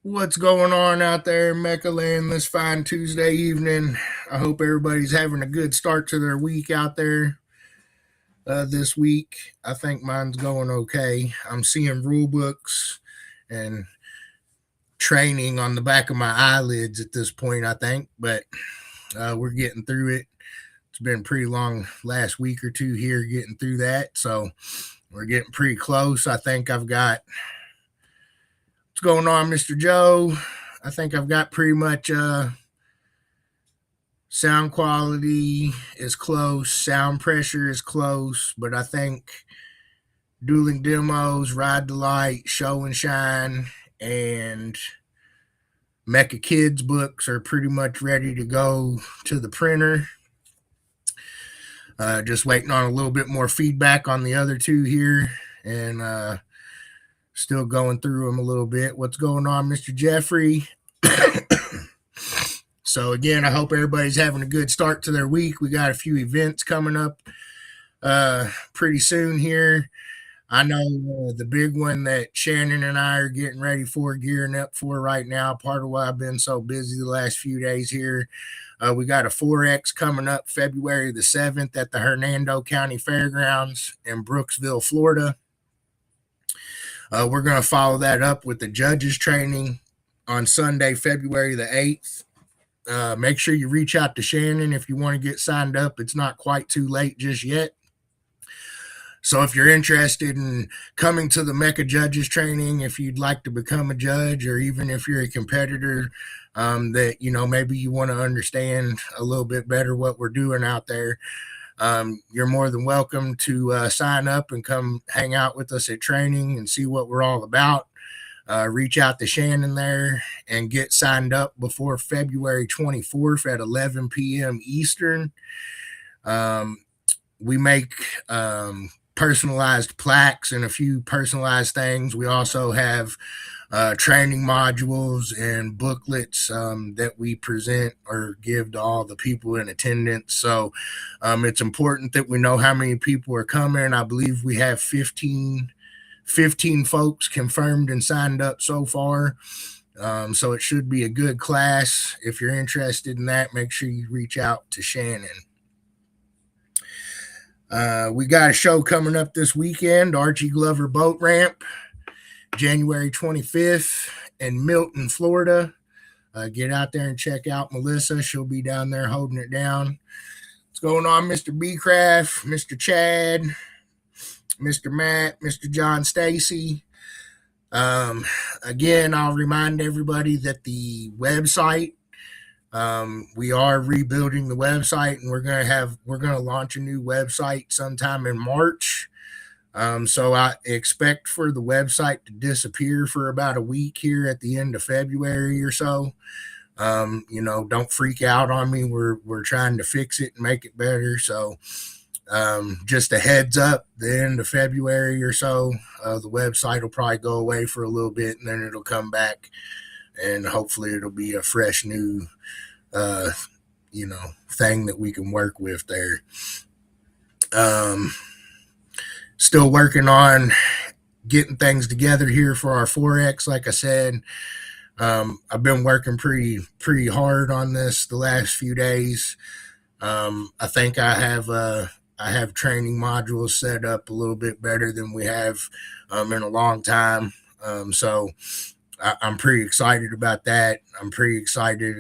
What's going on out there in MECA land this fine Tuesday evening? I hope everybody's having a good start to their week out there this week. I think mine's going okay. I'm seeing rule books and training on the back of my eyelids at this point, I think, but we're getting through it. It's been a pretty long last week or two here getting through that, so we're getting pretty close. I think I've got what's going on, Mr. Joe. I think I've got pretty much sound quality is close, sound pressure is close, but I think dueling demos, ride the light, show and shine, and MECA Kids books are pretty much ready to go to the printer. Just waiting on a little bit more feedback on the other two here, and still going through them a little bit. What's going on, Mr. Jeffrey? So again, I hope everybody's having a good start to their week. We got a few events coming up pretty soon here. I know the big one that Shannon and I are getting ready for, gearing up for right now. Part of why I've been so busy the last few days here. We got a 4X coming up February the 7th at the Hernando County Fairgrounds in Brooksville, Florida. We're going to follow that up with the judges training on Sunday, February the 8th. Make sure you reach out to Shannon if you want to get signed up. It's not quite too late just yet. So if you're interested in coming to the MECA judges training, if you'd like to become a judge, or even if you're a competitor that, maybe you want to understand a little bit better what we're doing out there, you're more than welcome to sign up and come hang out with us at training and see what we're all about. Reach out to Shannon there and get signed up before February 24th at 11 p.m. Eastern. We make personalized plaques and a few personalized things. We also have training modules and booklets that we present or give to all the people in attendance. So it's important that we know how many people are coming. I believe we have 15 folks confirmed and signed up so far. So it should be a good class. If you're interested in that, make sure you reach out to Shannon. We got a show coming up this weekend, Archie Glover Boat Ramp, January 25th in Milton, Florida. Get out there and check out Melissa. She'll be down there holding it down. What's going on, Mr. B Craft, Mr. Chad, Mr. Matt, Mr. John Stacy? Again, I'll remind everybody that the website, we are rebuilding the website, and we're going to launch a new website sometime in March. So I expect for the website to disappear for about a week here at the end of February or so. Don't freak out on me. We're trying to fix it and make it better. So just a heads up, the end of February or so, the website will probably go away for a little bit, and then it'll come back, and hopefully it'll be a fresh new thing that we can work with there. Still working on getting things together here for our 4X. Like I said, I've been working pretty hard on this the last few days. I think I have training modules set up a little bit better than we have in a long time. So I'm pretty excited about that. I'm pretty excited.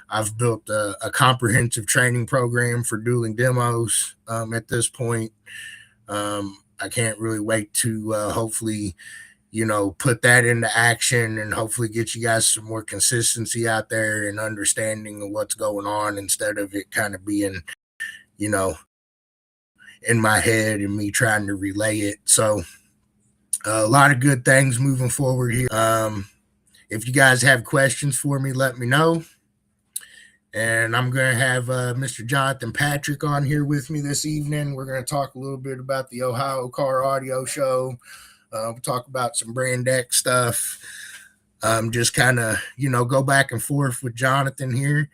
I've built a comprehensive training program for dueling demos at this point. I can't really wait to hopefully, put that into action and hopefully get you guys some more consistency out there and understanding of what's going on, instead of it kind of being, in my head and me trying to relay it. So a lot of good things moving forward here. If you guys have questions for me, let me know. And I'm going to have Mr. Jonathan Patrick on here with me this evening. We're going to talk a little bit about the Ohio Car Audio Show. We'll talk about some BrandX stuff. Just kind of, go back and forth with Jonathan here.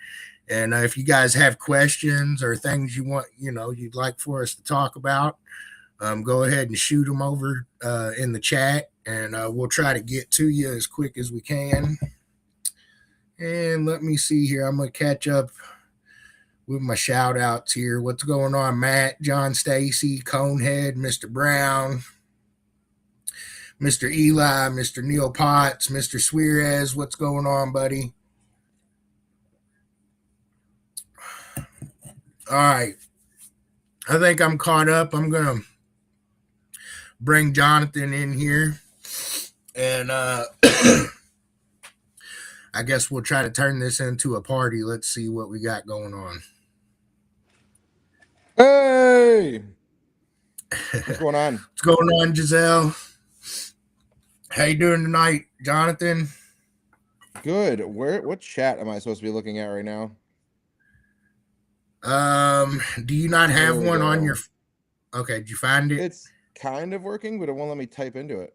And if you guys have questions or things you want, you'd like for us to talk about, go ahead and shoot them over in the chat. and we'll try to get to you as quick as we can. And let me see here. I'm going to catch up with my shout outs here. What's going on, Matt, John Stacy, Conehead, Mr. Brown, Mr. Eli, Mr. Neil Potts, Mr. Suarez? What's going on, buddy? All right. I think I'm caught up. I'm going to bring Jonathan in here. And I guess we'll try to turn this into a party. Let's see what we got going on. Hey! What's going on? What's going on, Giselle? How you doing tonight, Jonathan? Good. What chat am I supposed to be looking at right now? Do you not have one go. on your? Okay, did you find it? It's kind of working, but it won't let me type into it.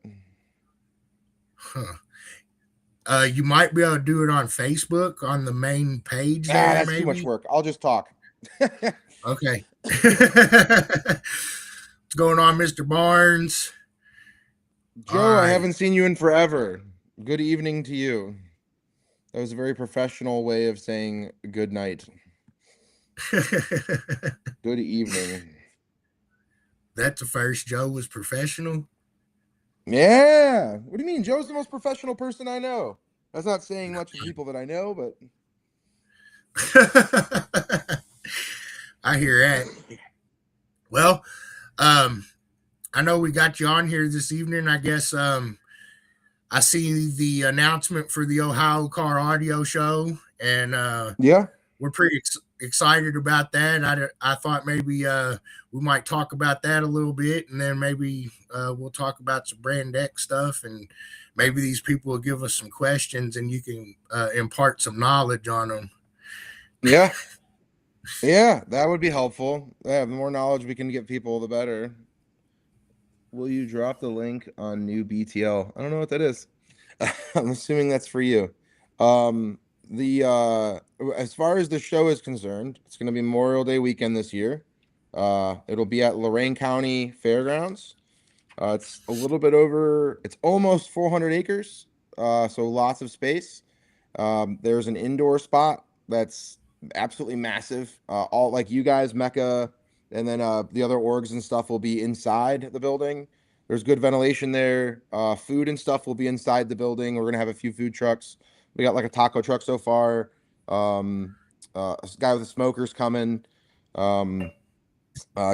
Huh. You might be able to do it on Facebook on the main page. That's maybe too much work. I'll just talk. Okay. What's going on, Mr. Barnes? Joe, right. I haven't seen you in forever. Good evening to you. That was a very professional way of saying good night. Good evening. That's the first. Joe was professional? Yeah. What do you mean? Joe's the most professional person I know. That's not saying much for people that I know, but I hear that. Well, I know we got you on here this evening. I guess I see the announcement for the Ohio Car Audio Show, and yeah, we're pretty excited about that. I thought maybe we might talk about that a little bit, and then maybe we'll talk about some BrandX stuff, and maybe these people will give us some questions, and you can impart some knowledge on them. Yeah. Yeah, that would be helpful. Yeah, the more knowledge we can give people, the better. Will you drop the link on new BTL? I don't know what that is. I'm assuming that's for you. As far as the show is concerned, it's going to be Memorial Day weekend this year. It'll be at Lorain County Fairgrounds. It's a little bit over. It's almost 400 acres. So lots of space. There's an indoor spot that's absolutely massive. All like you guys, MECA, and then the other orgs and stuff will be inside the building. There's good ventilation there. Food and stuff will be inside the building. We're gonna have a few food trucks. We got like a taco truck so far. A guy with the smokers coming.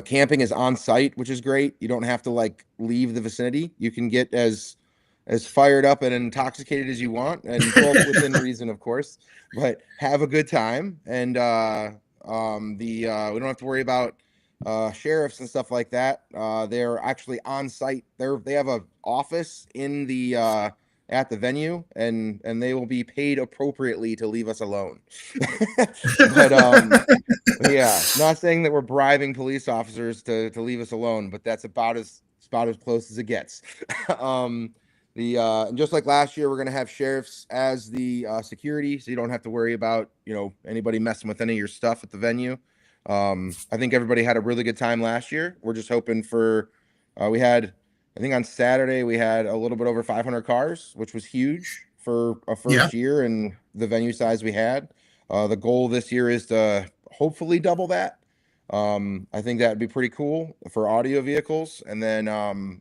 Camping is on site, which is great. You don't have to like leave the vicinity. You can get as fired up and intoxicated as you want, and both within reason, of course, but have a good time. And we don't have to worry about sheriffs and stuff like that. They're actually on site. They have a office in the at the venue, and they will be paid appropriately to leave us alone. But yeah, not saying that we're bribing police officers to leave us alone, but that's about as close as it gets. And just like last year, we're going to have sheriffs as the security, so you don't have to worry about, anybody messing with any of your stuff at the venue. I think everybody had a really good time last year. We're just hoping for, I think on Saturday, we had a little bit over 500 cars, which was huge for a first year and the venue size we had. The goal this year is to hopefully double that. I think that'd be pretty cool for audio vehicles. And then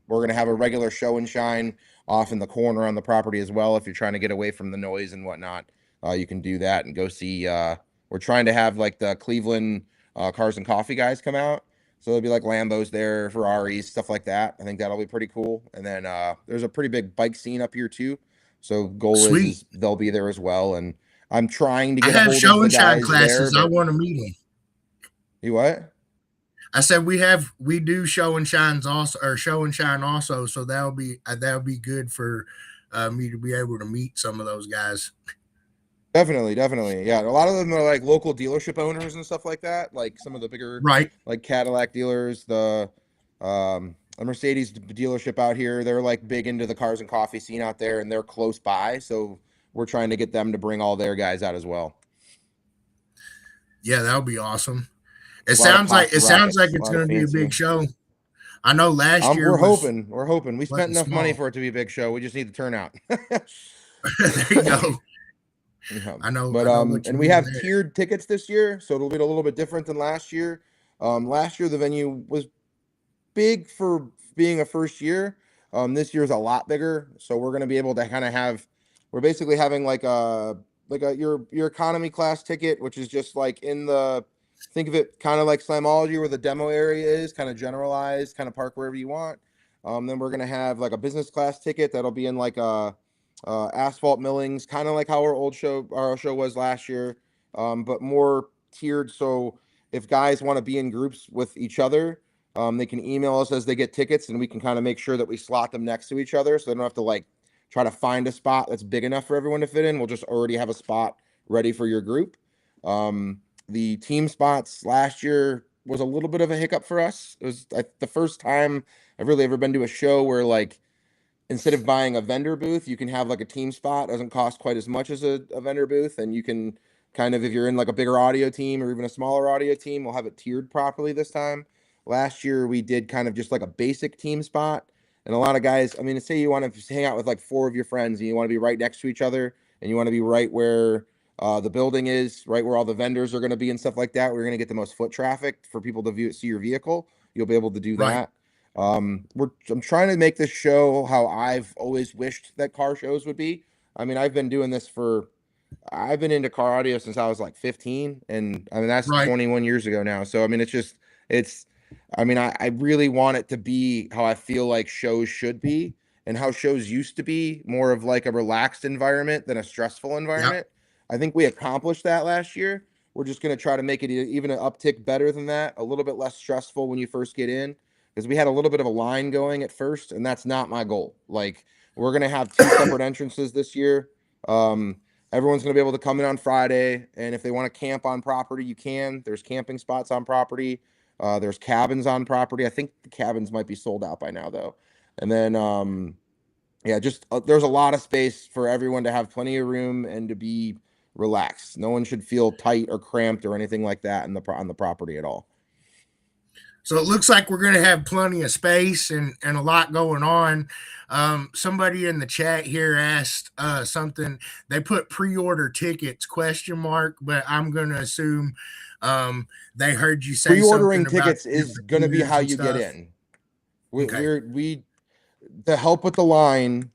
we're going to have a regular show and shine off in the corner on the property as well. If you're trying to get away from the noise and whatnot, you can do that and go see. We're trying to have like the Cleveland Cars and Coffee guys come out. So there'll be like Lambos there, Ferraris, stuff like that. I think that'll be pretty cool. And then there's a pretty big bike scene up here too. So goal is they'll be there as well. And I'm trying to get a hold of the guys there. I have show and shine classes. I want to meet them. You what? I said we do show and shines also, or show and shine also. So that'll be good for me to be able to meet some of those guys. Definitely. Yeah. A lot of them are like local dealership owners and stuff like that. Like some of the bigger, like Cadillac dealers, the Mercedes dealership out here, they're like big into the cars and coffee scene out there, and they're close by. So we're trying to get them to bring all their guys out as well. Yeah, that would be awesome. It sounds like it's going to be a big show. I know last year We're was hoping. We're hoping. We spent wasn't enough money small. for it to be a big show. We just need to turn out. There you go. Yeah. I But know what you and we mean have there. tiered tickets this year, so it'll be a little bit different than last year. Last year the venue was big for being a first year. This year's a lot bigger, so we're gonna be able to kind of have. We're basically having like a your economy class ticket, which is just like in the think of it kind of like Slamology where the demo area is, kind of generalized, kind of park wherever you want. Then we're gonna have like a business class ticket that'll be in like a asphalt millings, kind of like how our show was last year, but more tiered. So if guys want to be in groups with each other, they can email us as they get tickets, and we can kind of make sure that we slot them next to each other, so they don't have to like try to find a spot that's big enough for everyone to fit in. We'll just already have a spot ready for your group. The team spots last year was a little bit of a hiccup for us. It was the first time I've really ever been to a show where like instead of buying a vendor booth, you can have like a team spot. It doesn't cost quite as much as a vendor booth. And you can kind of, if you're in like a bigger audio team or even a smaller audio team, we'll have it tiered properly this time. Last year, we did kind of just like a basic team spot. And a lot of guys, I mean, say you want to hang out with like four of your friends and you want to be right next to each other and you want to be right where the building is, right where all the vendors are going to be and stuff like that. We're going to get the most foot traffic for people to see your vehicle. You'll be able to do Right. that. I'm trying to make this show how I've always wished that car shows would be. I mean, I've been into car audio since I was like 15, and I mean that's Right. 21 years ago now. So I mean, it's I mean, I really want it to be how I feel like shows should be and how shows used to be, more of like a relaxed environment than a stressful Yep. environment. I think we accomplished that last year. We're just going to try to make it even an uptick better than that, a little bit less stressful when you first get in, because we had a little bit of a line going at first, and that's not my goal. Like we're going to have two separate entrances this year. Um, Everyone's going to be able to come in on Friday, and if they want to camp on property, you can. There's camping spots on property. There's cabins on property. I think the cabins might be sold out by now, though. And then, yeah, just there's a lot of space for everyone to have plenty of room and to be relaxed. No one should feel tight or cramped or anything like that on the property at all. So it looks like we're going to have plenty of space and a lot going on. Somebody in the chat here asked something. They put pre-order tickets question mark, but I'm going to assume they heard you say Pre-ordering something about tickets is different going to be tiers how and you get stuff. in. We, Okay. we're we To help with the line.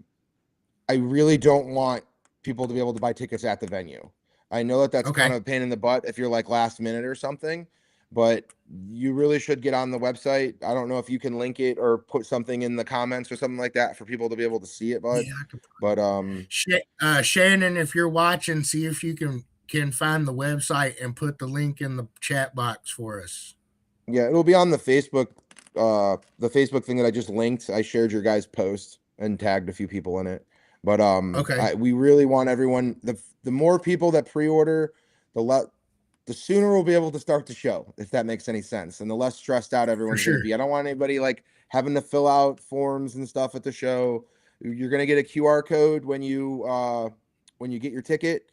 I really don't want people to be able to buy tickets at the venue. I know that that's kind Okay. of a pain in the butt if you're like last minute or something, but you really should get on the website. I don't know if you can link it or put something in the comments or something like that for people to be able to see it, bud. Yeah, I can. But Shannon, if you're watching, see if you can find the website and put the link in the chat box for us. yeah, it'll be on the Facebook thing that I just linked. I shared your guys' post and tagged a few people in it. But Okay. we really want everyone, the more people that pre-order, the le the sooner we'll be able to start the show, if that makes any sense, and the less stressed out For everyone's going to sure. be. I don't want anybody like having to fill out forms and stuff at the show. You're going to get a QR code when you get your ticket.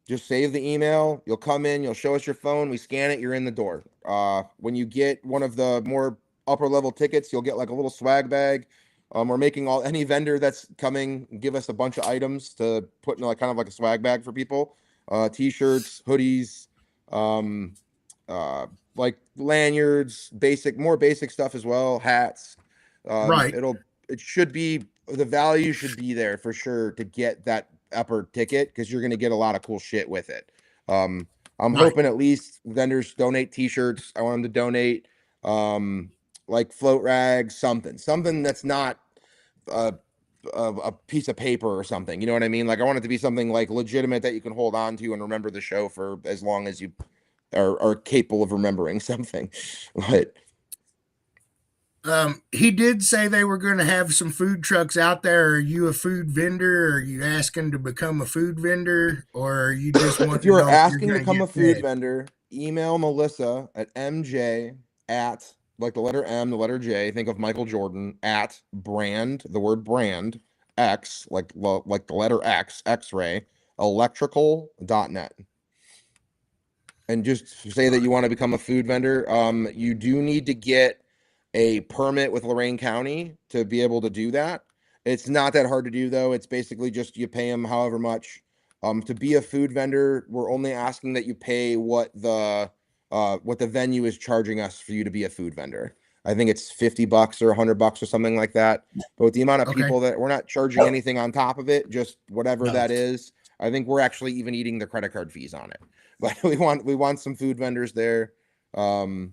Just save the email. You'll come in, you'll show us your phone, we scan it, you're in the door. When you get one of the more upper level tickets, you'll get like a little swag bag. We're making any vendor that's coming give us a bunch of items to put in like kind of like a swag bag for people. T-shirts, hoodies, um, uh, like lanyards, more basic stuff as well, hats. Right. It should be, the value should be there for sure to get that upper ticket, because you're going to get a lot of cool shit with it. Um, I'm Right. hoping at least vendors donate t-shirts. I want them to donate like float rags, something that's not a piece of paper or something. You know what I mean? Like I want it to be something like legitimate that you can hold on to and remember the show for as long as you are capable of remembering something. But He did say they were going to have some food trucks out there. Are you a food vendor? Are you asking to become a food vendor, or are you just if wanting to you're know if you're asking to going to become get a food fed? vendor, email Melissa at mj at, like the letter M, the letter J, think of Michael Jordan, at brand, the word brand, X, like the letter X, X-ray, electrical.net. And just say that you want to become a food vendor. You do need to get a permit with Lorain County to be able to do that. It's not that hard to do though. It's basically just you pay them however much. To be a food vendor, we're only asking that you pay what the venue is charging us for you to be a food vendor. I think it's $50 or $100 or something like that. But with the amount of Okay. people that we're not charging anything on top of it, just whatever No. that is. I think we're actually even eating the credit card fees on it. But we want some food vendors there. And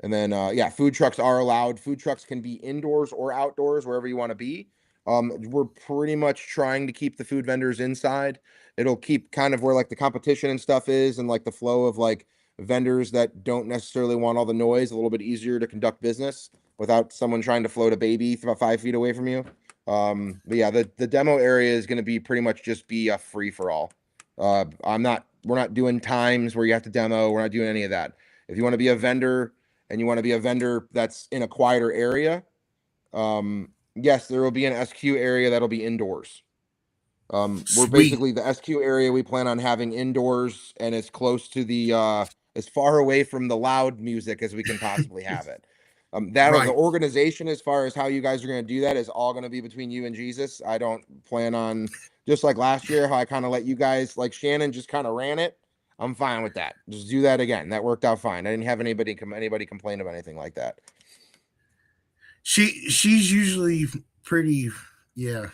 then yeah, food trucks are allowed. Food trucks can be indoors or outdoors, wherever you want to be. We're pretty much trying to keep the food vendors inside. It'll keep kind of where like the competition and stuff is, and like the flow of like vendors that don't necessarily want all the noise, a little bit easier to conduct business without someone trying to float a baby about 5 feet away from you. But yeah, the demo area is going to be pretty much just be a free for all. We're not doing times where you have to demo. We're not doing any of that. If you want to be a vendor and you want to be a vendor that's in a quieter area, yes, there will be an SQ area that'll be indoors. We're Sweet. basically the SQ area we plan on having indoors and as close to the as far away from the loud music as we can possibly have it. The Right. organization, as far as how you guys are going to do that, is all going to be between you and Jesus. I don't plan on, just like last year, how I kind of let you guys, like Shannon just kind of ran it. I'm fine with that. Just do that again. That worked out fine. I didn't have anybody complain about anything like that. She's usually pretty, yeah.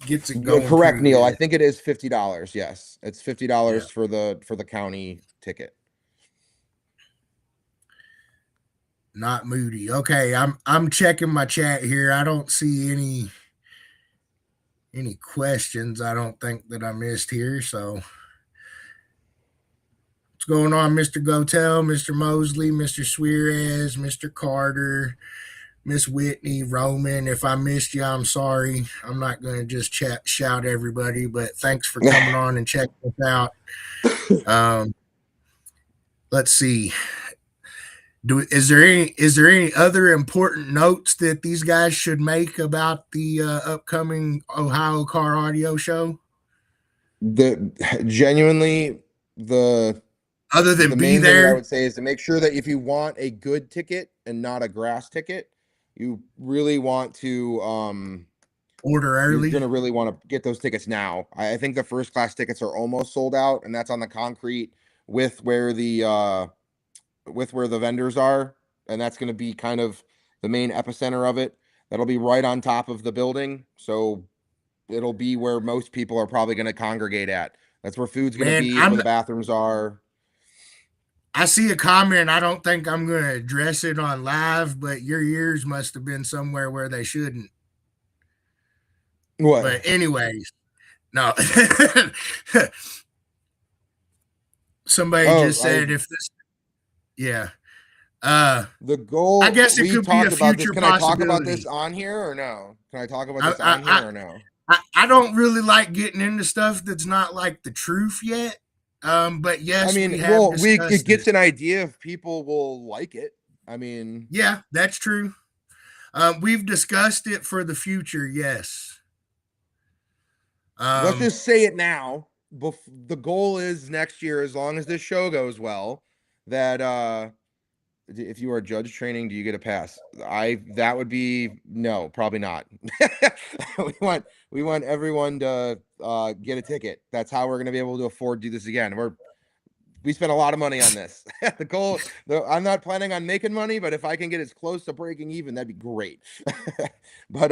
Gets it going. Correct, Neil. Good. I think it is $50. Yes, it's $50 for the county ticket. Not Moody. Okay, I'm checking my chat here. I don't see any questions. I don't think that I missed here. So what's going on, Mr. Gotel, Mr. Mosley, Mr. Suarez, Mr. Carter, Miss Whitney, Roman? If I missed you, I'm sorry. I'm not going to just shout everybody, but thanks for coming on and checking us out. Let's see. Is there any other important notes that these guys should make about the upcoming Ohio Car Audio Show? Genuinely, other than the be main there, thing that I would say is to make sure that if you want a good ticket and not a grass ticket, you really want to order early. You're going to really want to get those tickets now. I think the first class tickets are almost sold out, and that's on the concrete with where the vendors are, and that's going to be kind of the main epicenter of it. That'll be right on top of the building, so it'll be where most people are probably going to congregate at. That's where food's going to be. It's where the bathrooms are. I see a comment. I don't think I'm going to address it on live, but your ears must have been somewhere where they shouldn't. What? But anyways, no. Somebody just said if this, yeah. The goal. I guess it could be a future Can possibility. I talk about this on here or no? Can I talk about this on here or no? I don't really like getting into stuff that's not like the truth yet. But yes, I mean, it gets an idea if people will like it. I mean, yeah, that's true. We've discussed it for the future. Yes. Let's just say it now. The goal is next year, as long as this show goes well, that if you are judge training, do you get a pass? That would be no, probably not. we want everyone to get a ticket. That's how we're going to be able to afford to do this again. We spent a lot of money on this. The goal, I'm not planning on making money, but if I can get as close to breaking even, that'd be great. But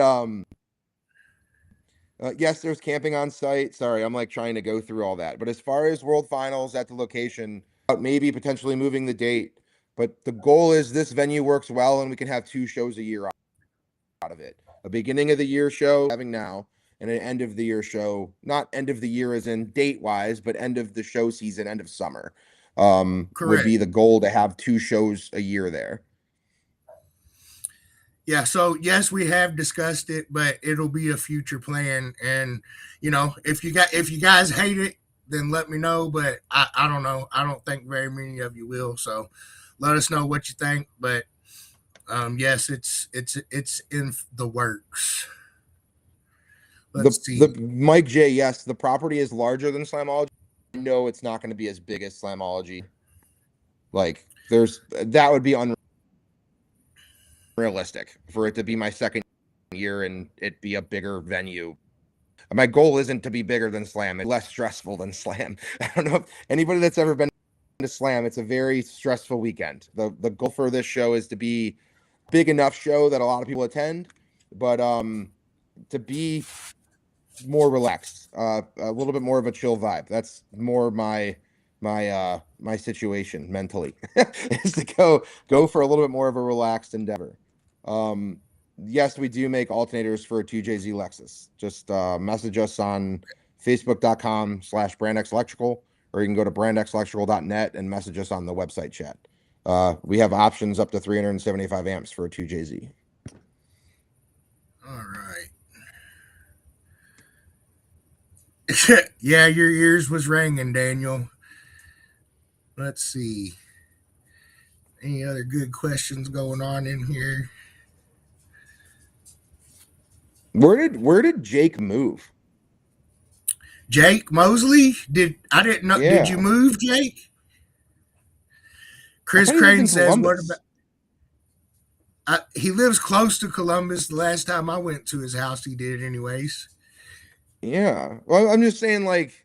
yes, there's camping on site. Sorry, I'm like trying to go through all that. But as far as World Finals at the location, maybe potentially moving the date. But the goal is this venue works well and we can have 2 shows a year out of it. A beginning of the year show having now and an end of the year show. Not end of the year as in date wise, but end of the show season, end of summer. Would be the goal to have 2 shows a year there. Yeah, so yes, we have discussed it, but it'll be a future plan. And if you guys hate it, then let me know. But I don't know. I don't think very many of you will. So let us know what you think. But yes, it's in the works. Let's see. The Mike J, yes, the property is larger than Slamology. No, it's not going to be as big as Slamology. Like that would be unreal. realistic for it to be my second year and it be a bigger venue. My goal isn't to be bigger than Slam. It's less stressful than Slam. I don't know if anybody that's ever been to Slam, it's a very stressful weekend. The goal for this show is to be big enough show that a lot of people attend, but to be more relaxed, a little bit more of a chill vibe. That's more my situation mentally is to go for a little bit more of a relaxed endeavor. Yes, we do make alternators for a 2JZ Lexus. Just message us on facebook.com/BrandX Electrical, or you can go to brandxelectrical.net and message us on the website chat. We have options up to 375 amps for a 2JZ. All right. Yeah, your ears was ringing, Daniel. Let's see. Any other good questions going on in here? Where did Jake move? Jake Mosley? I didn't know. Yeah. Did you move, Jake? Chris Crane says, "What about?" He lives close to Columbus. The last time I went to his house, he did, anyways. Yeah. Well, I'm just saying, like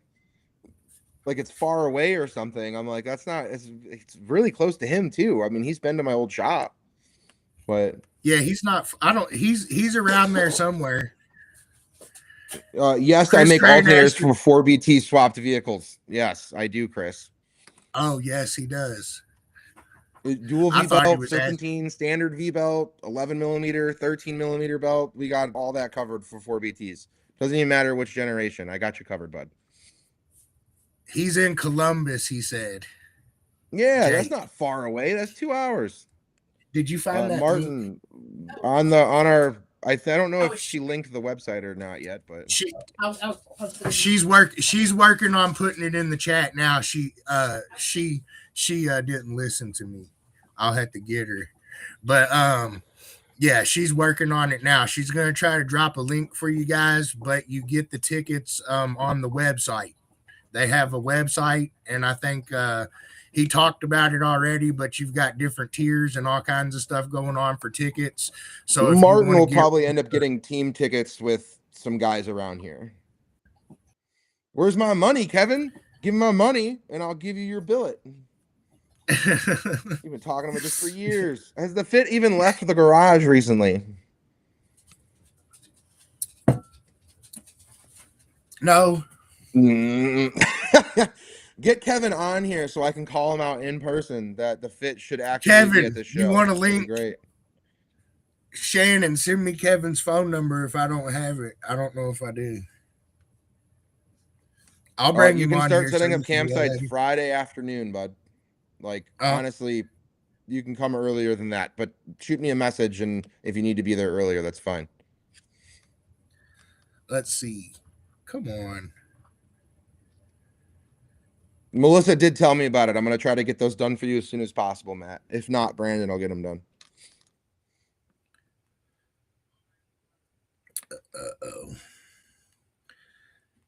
it's far away or something. I'm like, that's not. It's really close to him too. I mean, he's been to my old shop, but yeah, he's not. I don't. He's around there somewhere. Yes, I make alternators for 4BT swapped vehicles. Yes, I do, Chris. Oh, yes, he does. Dual V belt, serpentine, standard V belt, 11 millimeter, 13 millimeter belt. We got all that covered for 4BTs. Doesn't even matter which generation. I got you covered, bud. He's in Columbus, he said. Yeah, Jake. That's not far away. That's 2 hours. Did you find that Martin link? on our? I don't know if she linked the website or not yet, but she's working on putting it in the chat now. She didn't listen to me. I'll have to get her, but yeah, she's working on it now. She's gonna try to drop a link for you guys, but you get the tickets on the website. They have a website, and I think he talked about it already, but you've got different tiers and all kinds of stuff going on for tickets. So if Martin will probably end up getting team tickets with some guys around here. Where's my money, Kevin? Give me my money, and I'll give you your billet. You've been talking about this for years. Has the fit even left the garage recently? No. Get Kevin on here so I can call him out in person that the fit should actually be at the show. You want a link? Great. Shannon, send me Kevin's phone number if I don't have it. I don't know if I do. I'll bring you him can on start here setting up campsites Friday afternoon, bud. Like, honestly, you can come earlier than that, but shoot me a message, and if you need to be there earlier, that's fine. Let's see. Come on. Melissa did tell me about it. I'm going to try to get those done for you as soon as possible, Matt. If not, Brandon will get them done. Uh-oh.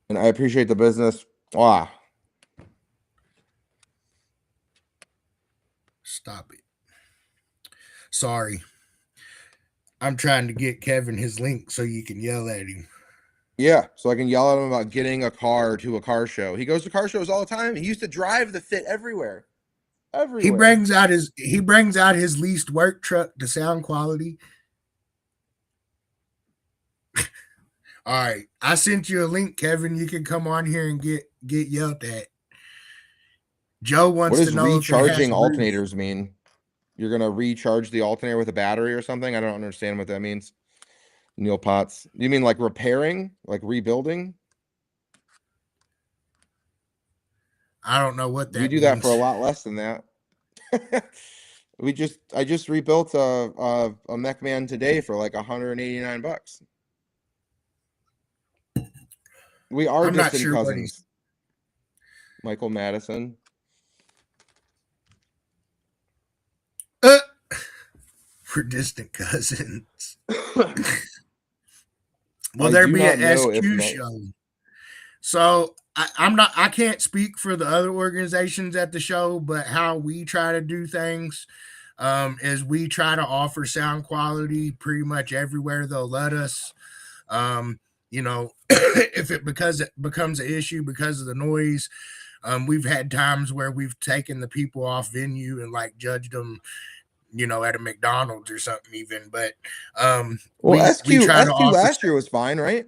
And I appreciate the business. Wow. Stop it. Sorry. I'm trying to get Kevin his link so you can yell at him. Yeah, so I can yell at him about getting a car to a car show. He goes to car shows all the time. He used to drive the fit everywhere. He brings out his leased work truck to sound quality. All right, I sent you a link, Kevin. You can come on here and get yelled at. Joe wants to know what does recharging alternators mean? You're gonna recharge the alternator with a battery or something? I don't understand what that means. Neil Potts. You mean like repairing, like rebuilding? I don't know what that We do means. that for a lot less than that. I just rebuilt a mech man today for like $189. We are distant cousins. Michael Madison. We're distant cousins. Will there be an SQ show? So I can't speak for the other organizations at the show, but how we try to do things, is we try to offer sound quality pretty much everywhere they'll let us. You know, if it because it becomes an issue because of the noise, we've had times where we've taken the people off venue and like judged them, you know, at a McDonald's or something even. But Well, we try to SQ offer. last year was fine, right?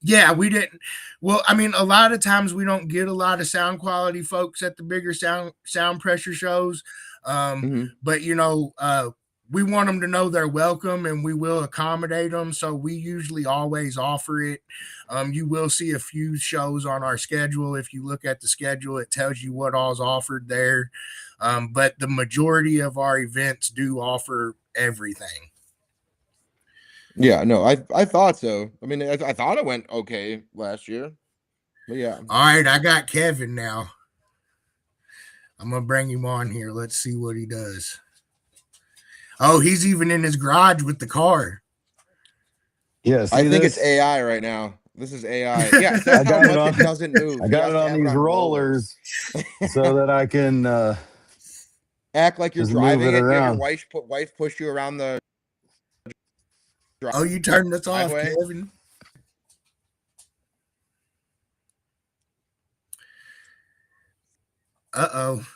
Yeah, we didn't. Well, I mean, a lot of times we don't get a lot of sound quality folks at the bigger sound pressure shows. Mm-hmm. But you know, we want them to know they're welcome, and we will accommodate them. So we usually always offer it. You will see a few shows on our schedule. If you look at the schedule, it tells you what all's offered there. But the majority of our events do offer everything. Yeah, no, I thought so. I mean, I thought it went okay last year, but yeah. All right, I got Kevin now. I'm gonna bring him on here. Let's see what he does. Oh, he's even in his garage with the car. Yeah, I see think it's this? AI right now. This is AI. Yeah, that's how much it doesn't move. I He got has it to on have these on rollers so that I can act like you're just move driving it it. Get your around. wife push you around the Oh, you turned us off, driveway. Kevin. Uh-oh.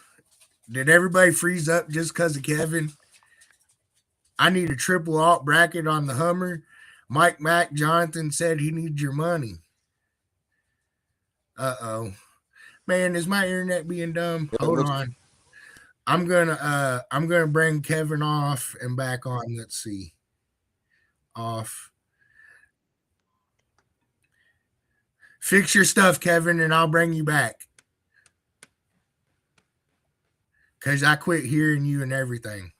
Did everybody freeze up just because of Kevin? I need a triple alt bracket on the Hummer. Mike Mack Jonathan said he needs your money. Uh-oh. Man, is my internet being dumb? It Hold looks on. I'm gonna bring Kevin off and back on. Let's see. Off. Fix your stuff, Kevin, and I'll bring you back. Cause I quit hearing you and everything.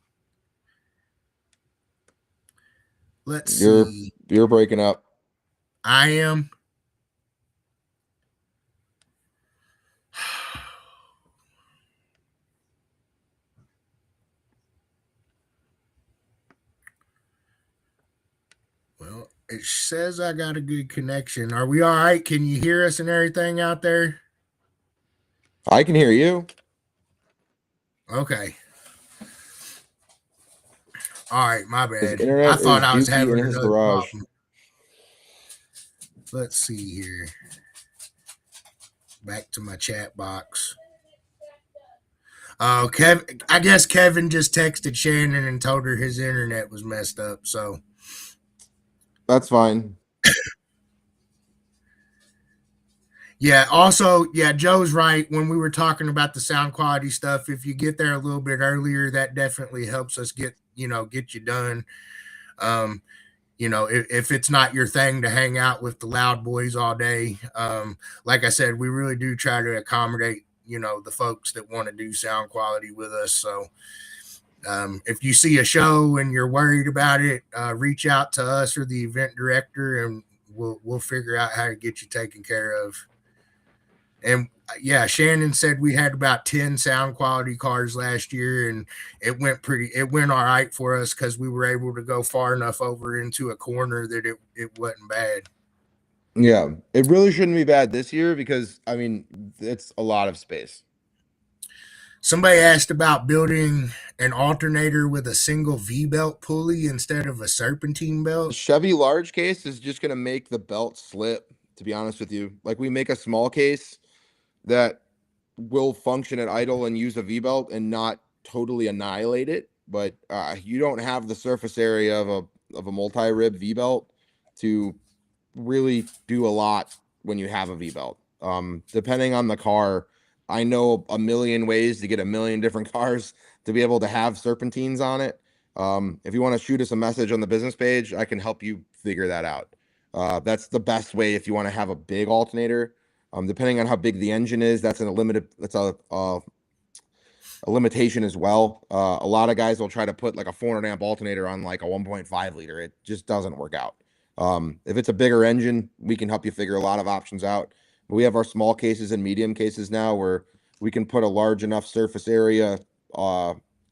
Let's see. you're breaking up. I am. Well, it says I got a good connection. Are we all right? Can you hear us and everything out there? I can hear you. Okay. All right, my His bad. I internet thought is I was dookie having in his another garage. problem. Let's see here. Back to my chat box. Oh, Kevin. I guess Kevin just texted Shannon and told her his internet was messed up. So That's fine. yeah. Also, yeah, Joe's right. When we were talking about the sound quality stuff, if you get there a little bit earlier, that definitely helps us get you done. Um, if it's not your thing to hang out with the loud boys all day, like I said, we really do try to accommodate, the folks that want to do sound quality with us. So if you see a show and you're worried about it, reach out to us or the event director, and we'll figure out how to get you taken care of. And yeah, Shannon said we had about 10 sound quality cars last year, and it went all right for us because we were able to go far enough over into a corner that it wasn't bad. Yeah, it really shouldn't be bad this year because I mean it's a lot of space. Somebody asked about building an alternator with a single V-belt pulley instead of a serpentine The belt. Chevy large case is just gonna make the belt slip, to be honest with you. Like we make a small case that will function at idle and use a V-belt and not totally annihilate it, but you don't have the surface area of a multi-rib V-belt to really do a lot when you have a V-belt. Depending on the car, I know a million ways to get a million different cars to be able to have serpentines on it. If you want to shoot us a message on the business page, I can help you figure that out. That's the best way if you want to have a big alternator. Depending on how big the engine is, that's a limitation as well. A lot of guys will try to put like a 400 amp alternator on like a 1.5 liter. It just doesn't work out. If it's a bigger engine, we can help you figure a lot of options out. We have our small cases and medium cases now where we can put a large enough surface area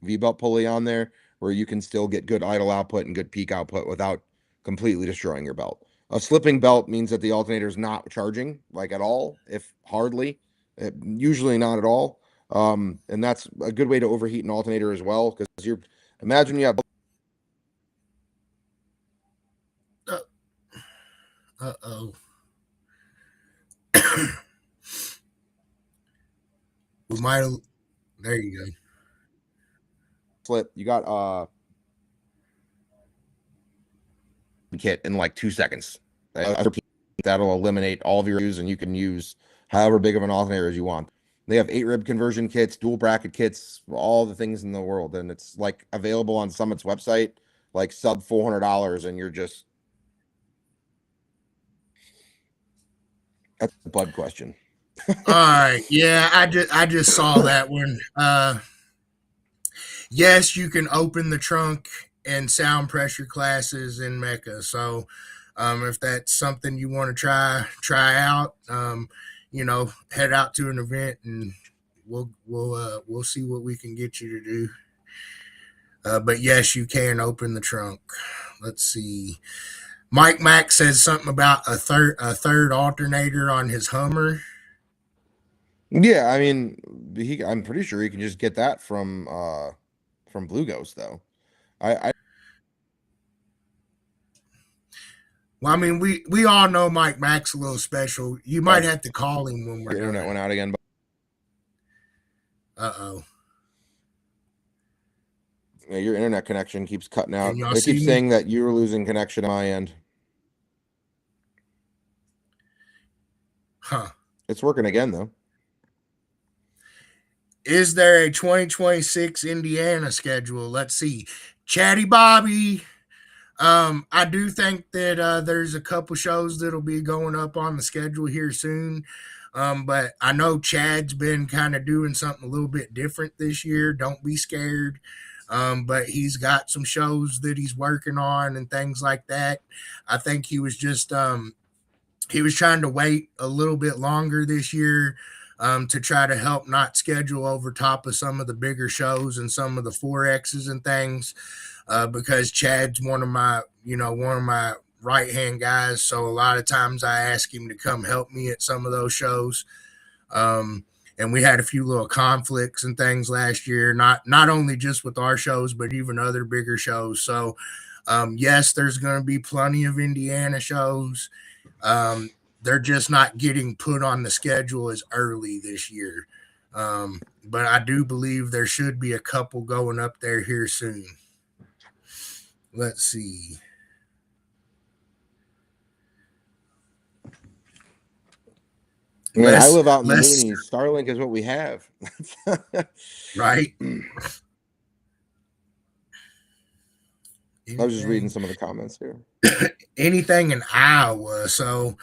V-belt pulley on there where you can still get good idle output and good peak output without completely destroying your belt. A slipping belt means that the alternator is not charging like at all, if hardly, usually not at all. And that's a good way to overheat an alternator as well, because imagine you have. Uh-oh. We might have. There you go. Slip. You got kit in like 2 seconds. That'll eliminate all of your issues, and you can use however big of an alternator as you want. They have 8-rib conversion kits, dual bracket kits, all the things in the world, and it's like available on Summit's website, like sub $400, and you're just. That's a Bud question. All right. Yeah, I just saw that one. Yes, you can open the trunk and sound pressure classes in MECA. So if that's something you want to try out, head out to an event and we'll see what we can get you to do. But yes, you can open the trunk. Let's see. Mike Mack says something about a third alternator on his Hummer. Yeah, I mean, I'm pretty sure you can just get that from Blue Ghost, though. Well, I mean, we all know Mike Mack's a little special. You might have to call him when we're Your internet went out again. Uh-oh. Yeah, your internet connection keeps cutting out. y'all They see keep me? saying that you're losing connection on my end. Huh. It's working again, though. Is there a 2026 Indiana schedule? Let's see. Chatty Bobby. I do think that there's a couple shows that'll be going up on the schedule here soon. But I know Chad's been kind of doing something a little bit different this year. Don't be scared. But he's got some shows that he's working on and things like that. I think he was just he was trying to wait a little bit longer this year to try to help not schedule over top of some of the bigger shows and some of the 4Xs and things. Because Chad's one of my right hand guys. So a lot of times I ask him to come help me at some of those shows. And we had a few little conflicts and things last year, not only just with our shows, but even other bigger shows. So yes, there's going to be plenty of Indiana shows. They're just not getting put on the schedule as early this year. But I do believe there should be a couple going up there here soon. Let's see. Man, I live out in the boonies. Starlink is what we have. Right. I was just reading some of the comments here. Anything in Iowa. So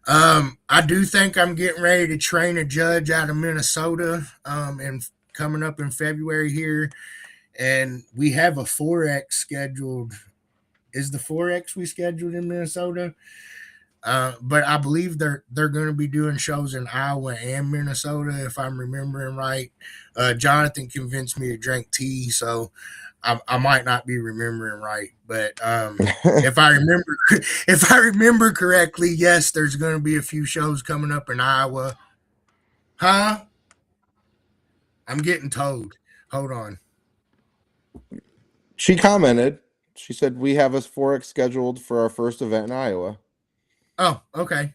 I do think I'm getting ready to train a judge out of Minnesota and coming up in February here. And we have a 4X scheduled. Is the 4X we scheduled in Minnesota? But I believe they're going to be doing shows in Iowa and Minnesota, if I'm remembering right. Jonathan convinced me to drink tea, so I might not be remembering right. But if I remember correctly, yes, there's going to be a few shows coming up in Iowa. Huh? I'm getting told. Hold on. She commented. She said we have a 4X scheduled for our first event in Iowa. Oh, okay.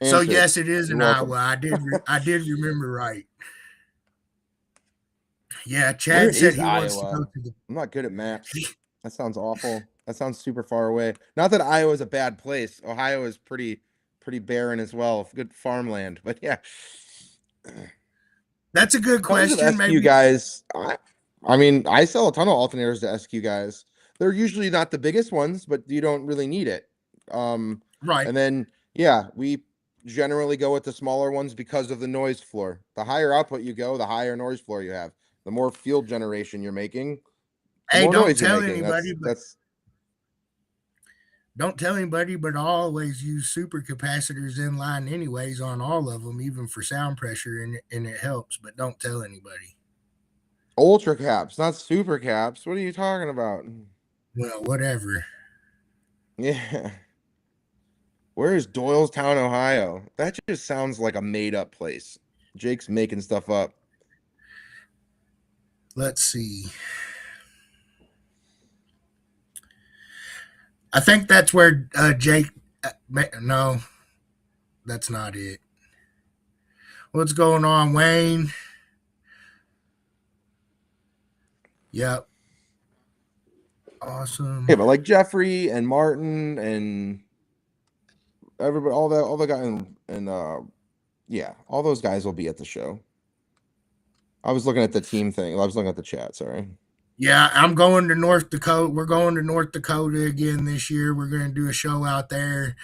Answered. So yes, it is in welcome. Iowa. I did remember right. Yeah, Chad Where said is he wants to Iowa? go to the. I'm not good at maps. That sounds awful. That sounds super far away. Not that Iowa is a bad place. Ohio is pretty barren as well. Good farmland, but yeah. That's a good question. SQ Maybe guys. I mean, I sell a ton of alternators to SQ guys. They're usually not the biggest ones, but you don't really need it. right. And then yeah, we generally go with the smaller ones because of the noise floor. The higher output you go, the higher noise floor you have. The more field generation you're making, the Hey, more don't noise you're tell making. anybody, Don't tell anybody, but I always use super capacitors in line anyways on all of them, even for sound pressure, and it helps. But don't tell anybody. Ultra caps, not super caps. What are you talking about? Well, whatever. Yeah. Where is Doylestown, Ohio? That just sounds like a made up place. Jake's making stuff up. Let's see. I think that's where Jake. No, that's not it. What's going on, Wayne? Yep. Awesome. Yeah, but like Jeffrey and Martin and everybody, all the guys, and yeah, all those guys will be at the show. I was looking at the team thing. I was looking at the chat. Sorry. Yeah, I'm going to North Dakota. We're going to North Dakota again this year. We're going to do a show out there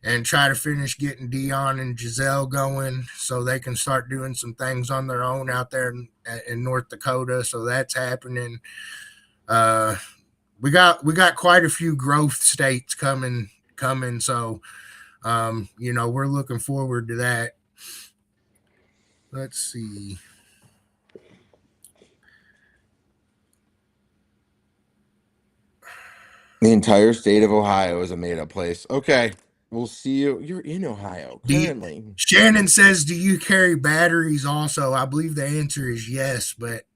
and try to finish getting Dion and Giselle going so they can start doing some things on their own out there in North Dakota. So that's happening. We got quite a few growth states coming. So, we're looking forward to that. Let's see. The entire state of Ohio is a made-up place. Okay, we'll see you. You're in Ohio currently. Shannon says, "Do you carry batteries?" Also, I believe the answer is yes, but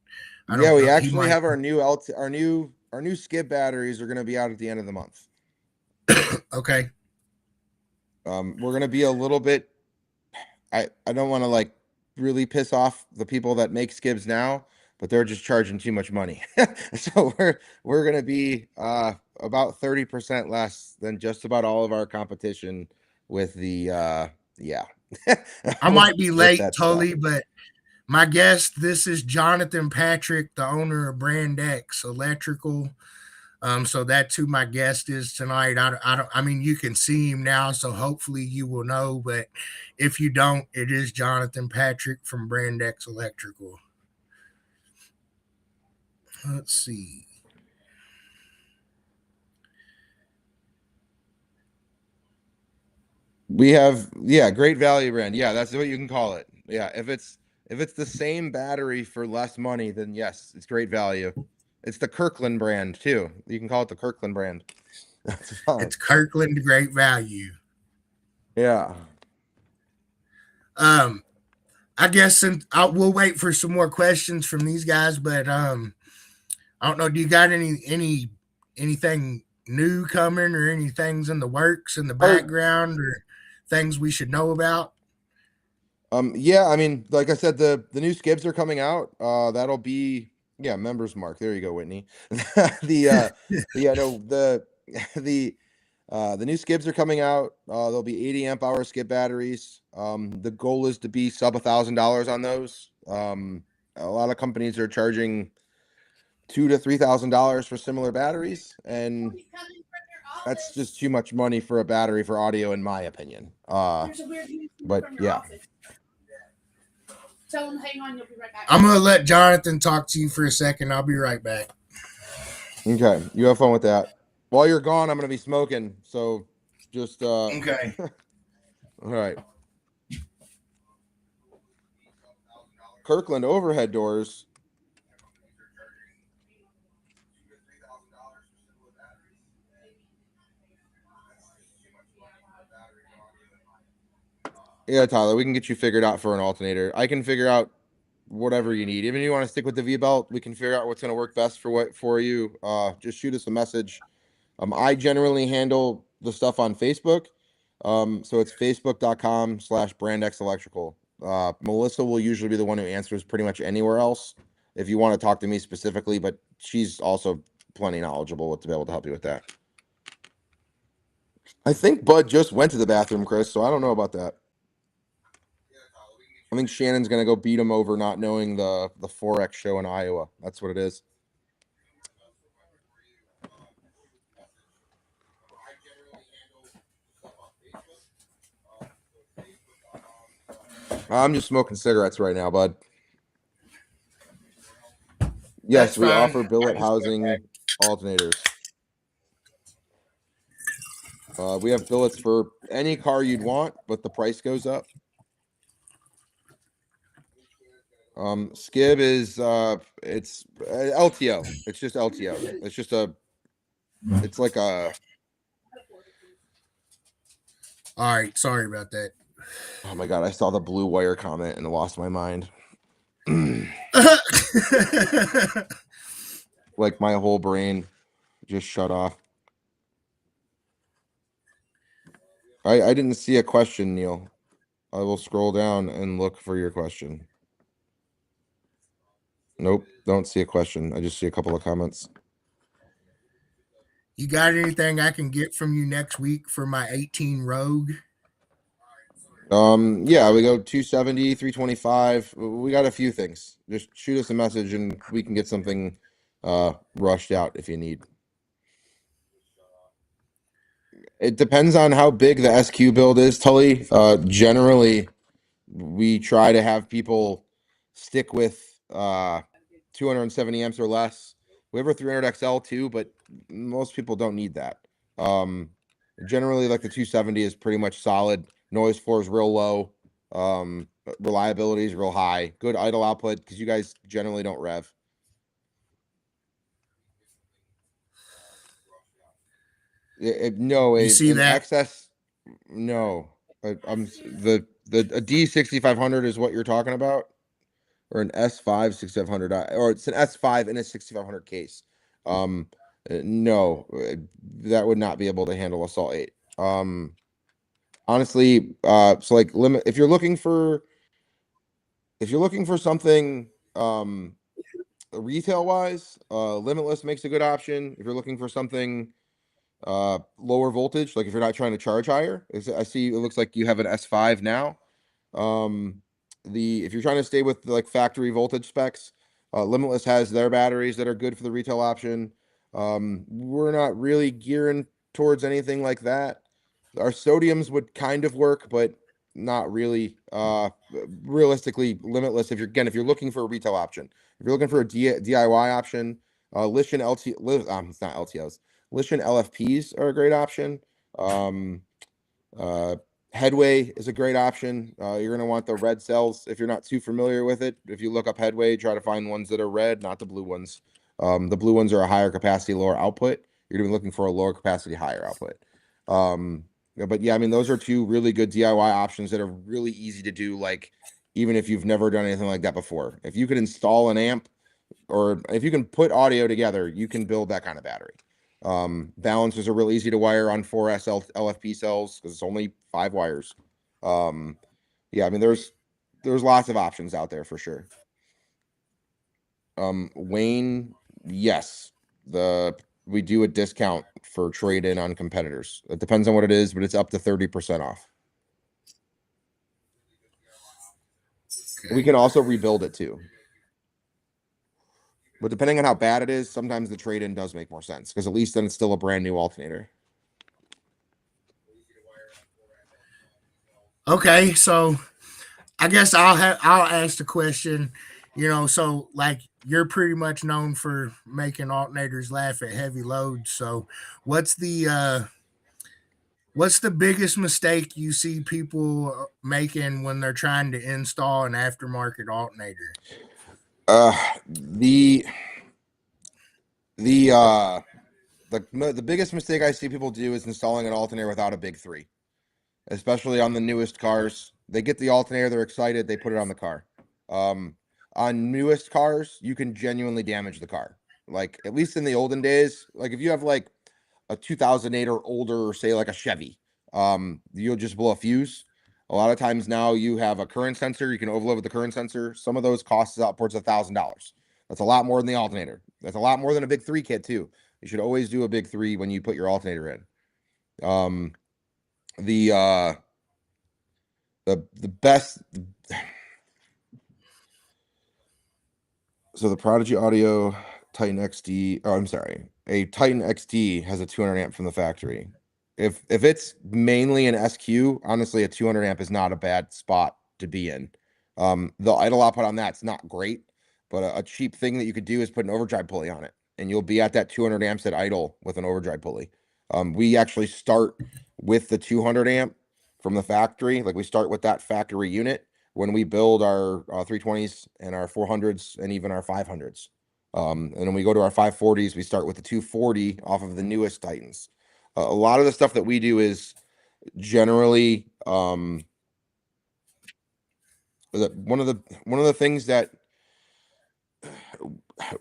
I don't Yeah, we know. actually have our new skip batteries are going to be out at the end of the month. Okay. We're going to be a little bit. I don't want to like really piss off the people that make skibs now, but they're just charging too much money. So we're going to be about 30% less than just about all of our competition with the yeah. I might be late, Tully, stuff. but my guest, this is Jonathan Patrick, the owner of BrandX Electrical. So that's who my guest is tonight. I mean, you can see him now, so hopefully you will know. But if you don't, it is Jonathan Patrick from BrandX Electrical. Let's see. We have, great value brand. Yeah, that's what you can call it. Yeah, if it's the same battery for less money, then yes, it's great value. It's the Kirkland brand too. You can call it the Kirkland brand. That's fine. It's Kirkland Great Value. Yeah. I guess we'll wait for some more questions from these guys, but I don't know. Do you got anything new coming or any things in the works in the background or things we should know about? Yeah, I mean, like I said, the new skibs are coming out. That'll be members mark. There you go, Whitney. The new skibs are coming out. There'll be 80 amp hour skib batteries. The goal is to be sub $1,000 on those. A lot of companies are charging $2,000 to $3,000 for similar batteries, and that's just too much money for a battery for audio, in my opinion. But yeah. Tell him, hang on, you'll be right back. I'm gonna let Jonathan talk to you for a second. I'll be right back. Okay, you have fun with that. While you're gone, I'm gonna be smoking, so just okay. All right. Kirkland overhead doors. Yeah, Tyler, we can get you figured out for an alternator. I can figure out whatever you need. Even if you want to stick with the V-belt, we can figure out what's going to work best for you. Just shoot us a message. I generally handle the stuff on Facebook. So it's facebook.com/BrandX Electrical. Melissa will usually be the one who answers pretty much anywhere else if you want to talk to me specifically, but she's also plenty knowledgeable to be able to help you with that. I think Bud just went to the bathroom, Chris, so I don't know about that. I think Shannon's going to go beat him over not knowing the Forex show in Iowa. That's what it is. I'm just smoking cigarettes right now, bud. Yes, we offer billet housing alternators. We have billets for any car you'd want, but the price goes up. Skib is it's LTO. It's just LTO. It's just it's like a. All right, sorry about that. Oh my God, I saw the blue wire comment and lost my mind. Like my whole brain just shut off. I didn't see a question, Neil. I will scroll down and look for your question. Nope, don't see a question. I just see a couple of comments. You got anything I can get from you next week for my 18 Rogue? Yeah, we go 270, 325. We got a few things. Just shoot us a message and we can get something rushed out if you need. It depends on how big the SQ build is, Tully. Generally, we try to have people stick with 270 amps or less. We have a 300 XL too, but most people don't need that. Generally, like the 270 is pretty much solid. Noise floor is real low. Reliability is real high. Good idle output because you guys generally don't rev. No, You see an that? excess. No, I'm the a D6500 is what you're talking about, or an S5 6500, or it's an S5 in a 6500 case. No, that would not be able to handle a Salt 8. Honestly, so like limit if you're looking for something retail wise, Limitless makes a good option. If you're looking for something lower voltage, like if you're not trying to charge higher, I see it looks like you have an S5 now. If you're trying to stay with like factory voltage specs, Limitless has their batteries that are good for the retail option. We're not really gearing towards anything like that. Our sodiums would kind of work, but not really. Realistically, Limitless. If you're looking for a retail option, if you're looking for a DIY option, Lishan it's not LTOs. Lishan LFPs are a great option. Headway is a great option. You're going to want the red cells if you're not too familiar with it. If you look up Headway, try to find ones that are red, not the blue ones. The blue ones are a higher capacity, lower output. You're going to be looking for a lower capacity, higher output. But yeah, I mean, those are two really good DIY options that are really easy to do. Like, even if you've never done anything like that before, if you could install an amp or if you can put audio together, you can build that kind of battery. Balancers are real easy to wire on 4S LFP cells because it's only 5 wires. Yeah, I mean, there's lots of options out there for sure. Wayne, yes, we do a discount for trade-in on competitors. It depends on what it is, but it's up to 30% off. Okay. We can also rebuild it too. But depending on how bad it is, sometimes the trade-in does make more sense because at least then it's still a brand new alternator. Okay, so I guess I'll ask the question. So like you're pretty much known for making alternators laugh at heavy loads. So what's the biggest mistake you see people making when they're trying to install an aftermarket alternator? The biggest mistake I see people do is installing an alternator without a big 3, especially on the newest cars. They get the alternator, they're excited, they put it on the car. On newest cars, you can genuinely damage the car. Like, at least in the olden days, like if you have like a 2008 or older, say like a Chevy, you'll just blow a fuse. A lot of times now you have a current sensor, you can overload with the current sensor. Some of those costs upwards of $1,000. That's a lot more than the alternator. That's a lot more than a big 3 kit too. You should always do a big 3 when you put your alternator in. The best. So the Prodigy Audio Titan XD. Oh, I'm sorry. A Titan XD has a 200 amp from the factory. If it's mainly an SQ, honestly, a 200 amp is not a bad spot to be in. The idle output on that's not great, but a cheap thing that you could do is put an overdrive pulley on it, and you'll be at that 200 amps at idle with an overdrive pulley. We actually start with the 200 amp from the factory. Like we start with that factory unit when we build our 320s and our 400s and even our 500s. And when we go to our 540s, we start with the 240 off of the newest Titans. A lot of the stuff that we do is generally one of the things that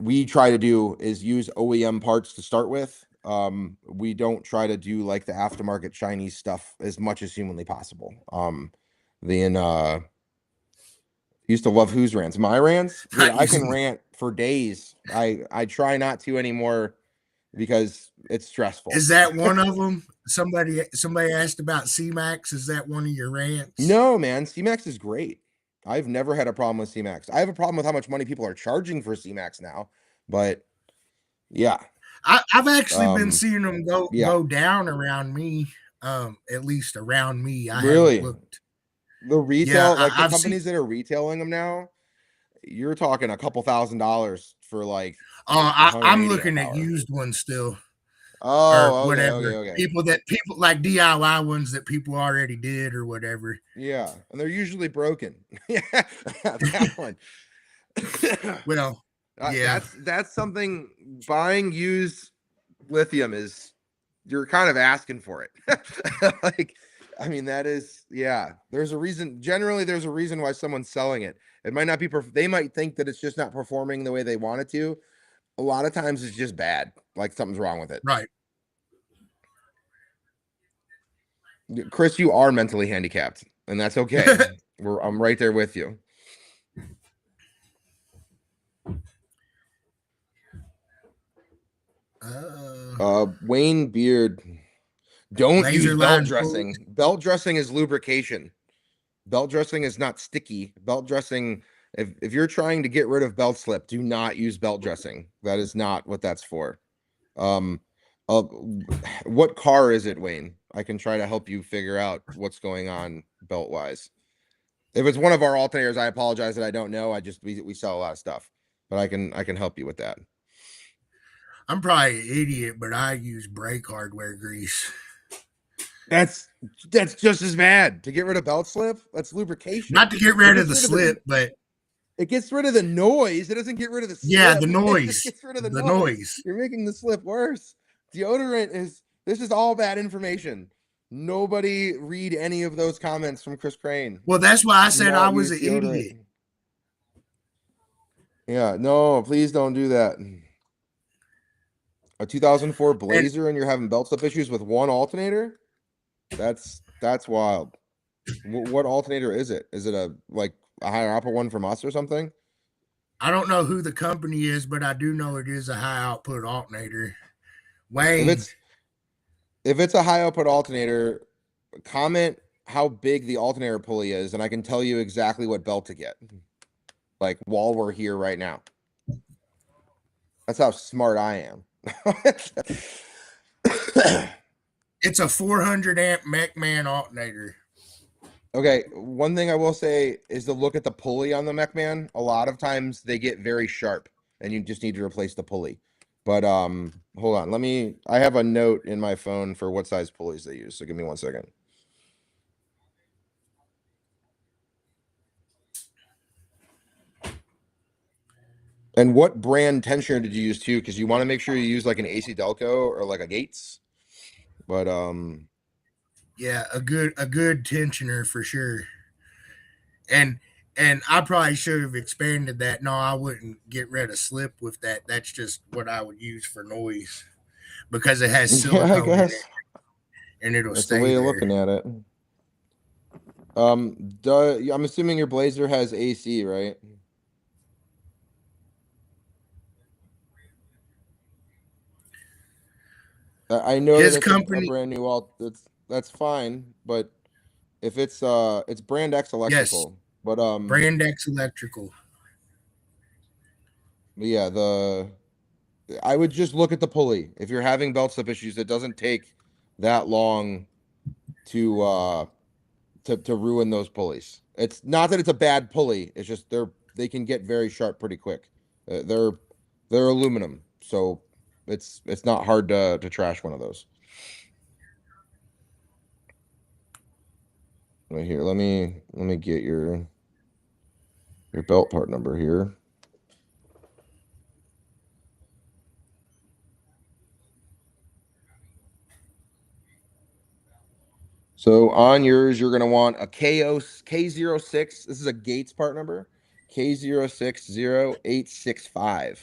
we try to do is use OEM parts to start with. We don't try to do like the aftermarket Chinese stuff as much as humanly possible. Used to love whose rants, my rants. Dude, Not I can using. rant for days. I try not to anymore because it's stressful. Is that one of them? Somebody asked about C-Max. Is that one of your rants? No, man, C-Max is great. I've never had a problem with C-Max. I have a problem with how much money people are charging for C-Max now, but yeah. I've actually been seeing them yeah. go down around me. At least around me. I haven't Really? looked. The retail, Yeah, like the I've companies seen. that are retailing them now, you're talking a couple $1,000s for like I'm 180 amp looking at hour. used ones still, or Oh, okay, whatever. okay. People like DIY ones that people already did or whatever. Yeah, and they're usually broken. Yeah, that one. Well, yeah. That's something. Buying used lithium is, you're kind of asking for it. Like, I mean, that is, yeah, there's a reason. Generally, there's a reason why someone's selling it. It might not be, they might think that it's just not performing the way they want it to. A lot of times it's just bad. Like something's wrong with it. Right. Chris, you are mentally handicapped, and that's okay. I'm right there with you. Wayne Beard, don't use belt dressing. Belt dressing is lubrication. Belt dressing is not sticky. Belt dressing, if you're trying to get rid of belt slip, do not use belt dressing. That is not what that's for. What car is it, Wayne? I can try to help you figure out what's going on belt wise. If it's one of our alternators, I apologize that I don't know. We sell a lot of stuff, but I can help you with that. I'm probably an idiot, but I use brake hardware grease. That's just as bad. To get rid of belt slip, that's lubrication. Not to get rid of the slip, but it gets rid of the noise. It doesn't get rid of the slip. Yeah, the noise. It just gets rid of the noise. You're making the slip worse. Deodorant this is all bad information. Nobody read any of those comments from Chris Crane. Well, that's why I said I was an idiot. Yeah, no, please don't do that. A 2004 Blazer and you're having belt slip issues with one alternator? That's wild. What alternator is it? Is it a higher output one from us or something? I don't know who the company is, but I do know it is a high output alternator. Wayne. If it's a high output alternator, comment how big the alternator pulley is, and I can tell you exactly what belt to get. Like while we're here right now. That's how smart I am. It's a 400 amp MECA alternator. Okay, one thing I will say is to look at the pulley on the MECA. A lot of times they get very sharp, and you just need to replace the pulley. But hold on. I have a note in my phone for what size pulleys they use. So give me 1 second. And what brand tensioner did you use too? Because you want to make sure you use like an AC Delco or like a Gates. But yeah, a good tensioner for sure. And I probably should have expanded that. No, I wouldn't get rid of slip with that. That's just what I would use for noise because it has silicone in it, and it'll that's stay the way there. of looking at it. I'm assuming your Blazer has AC, right? I know His that it's company, a brand new alt. That's fine, but if it's BrandX Electrical, yes, but BrandX Electrical. Yeah, I would just look at the pulley. If you're having belt slip issues, it doesn't take that long to ruin those pulleys. It's not that it's a bad pulley. It's just they can get very sharp pretty quick. They're aluminum, so it's not hard to trash one of those. Right here, let me get your belt part number here. So on yours, you're going to want a K06. This is a Gates part number, K060865.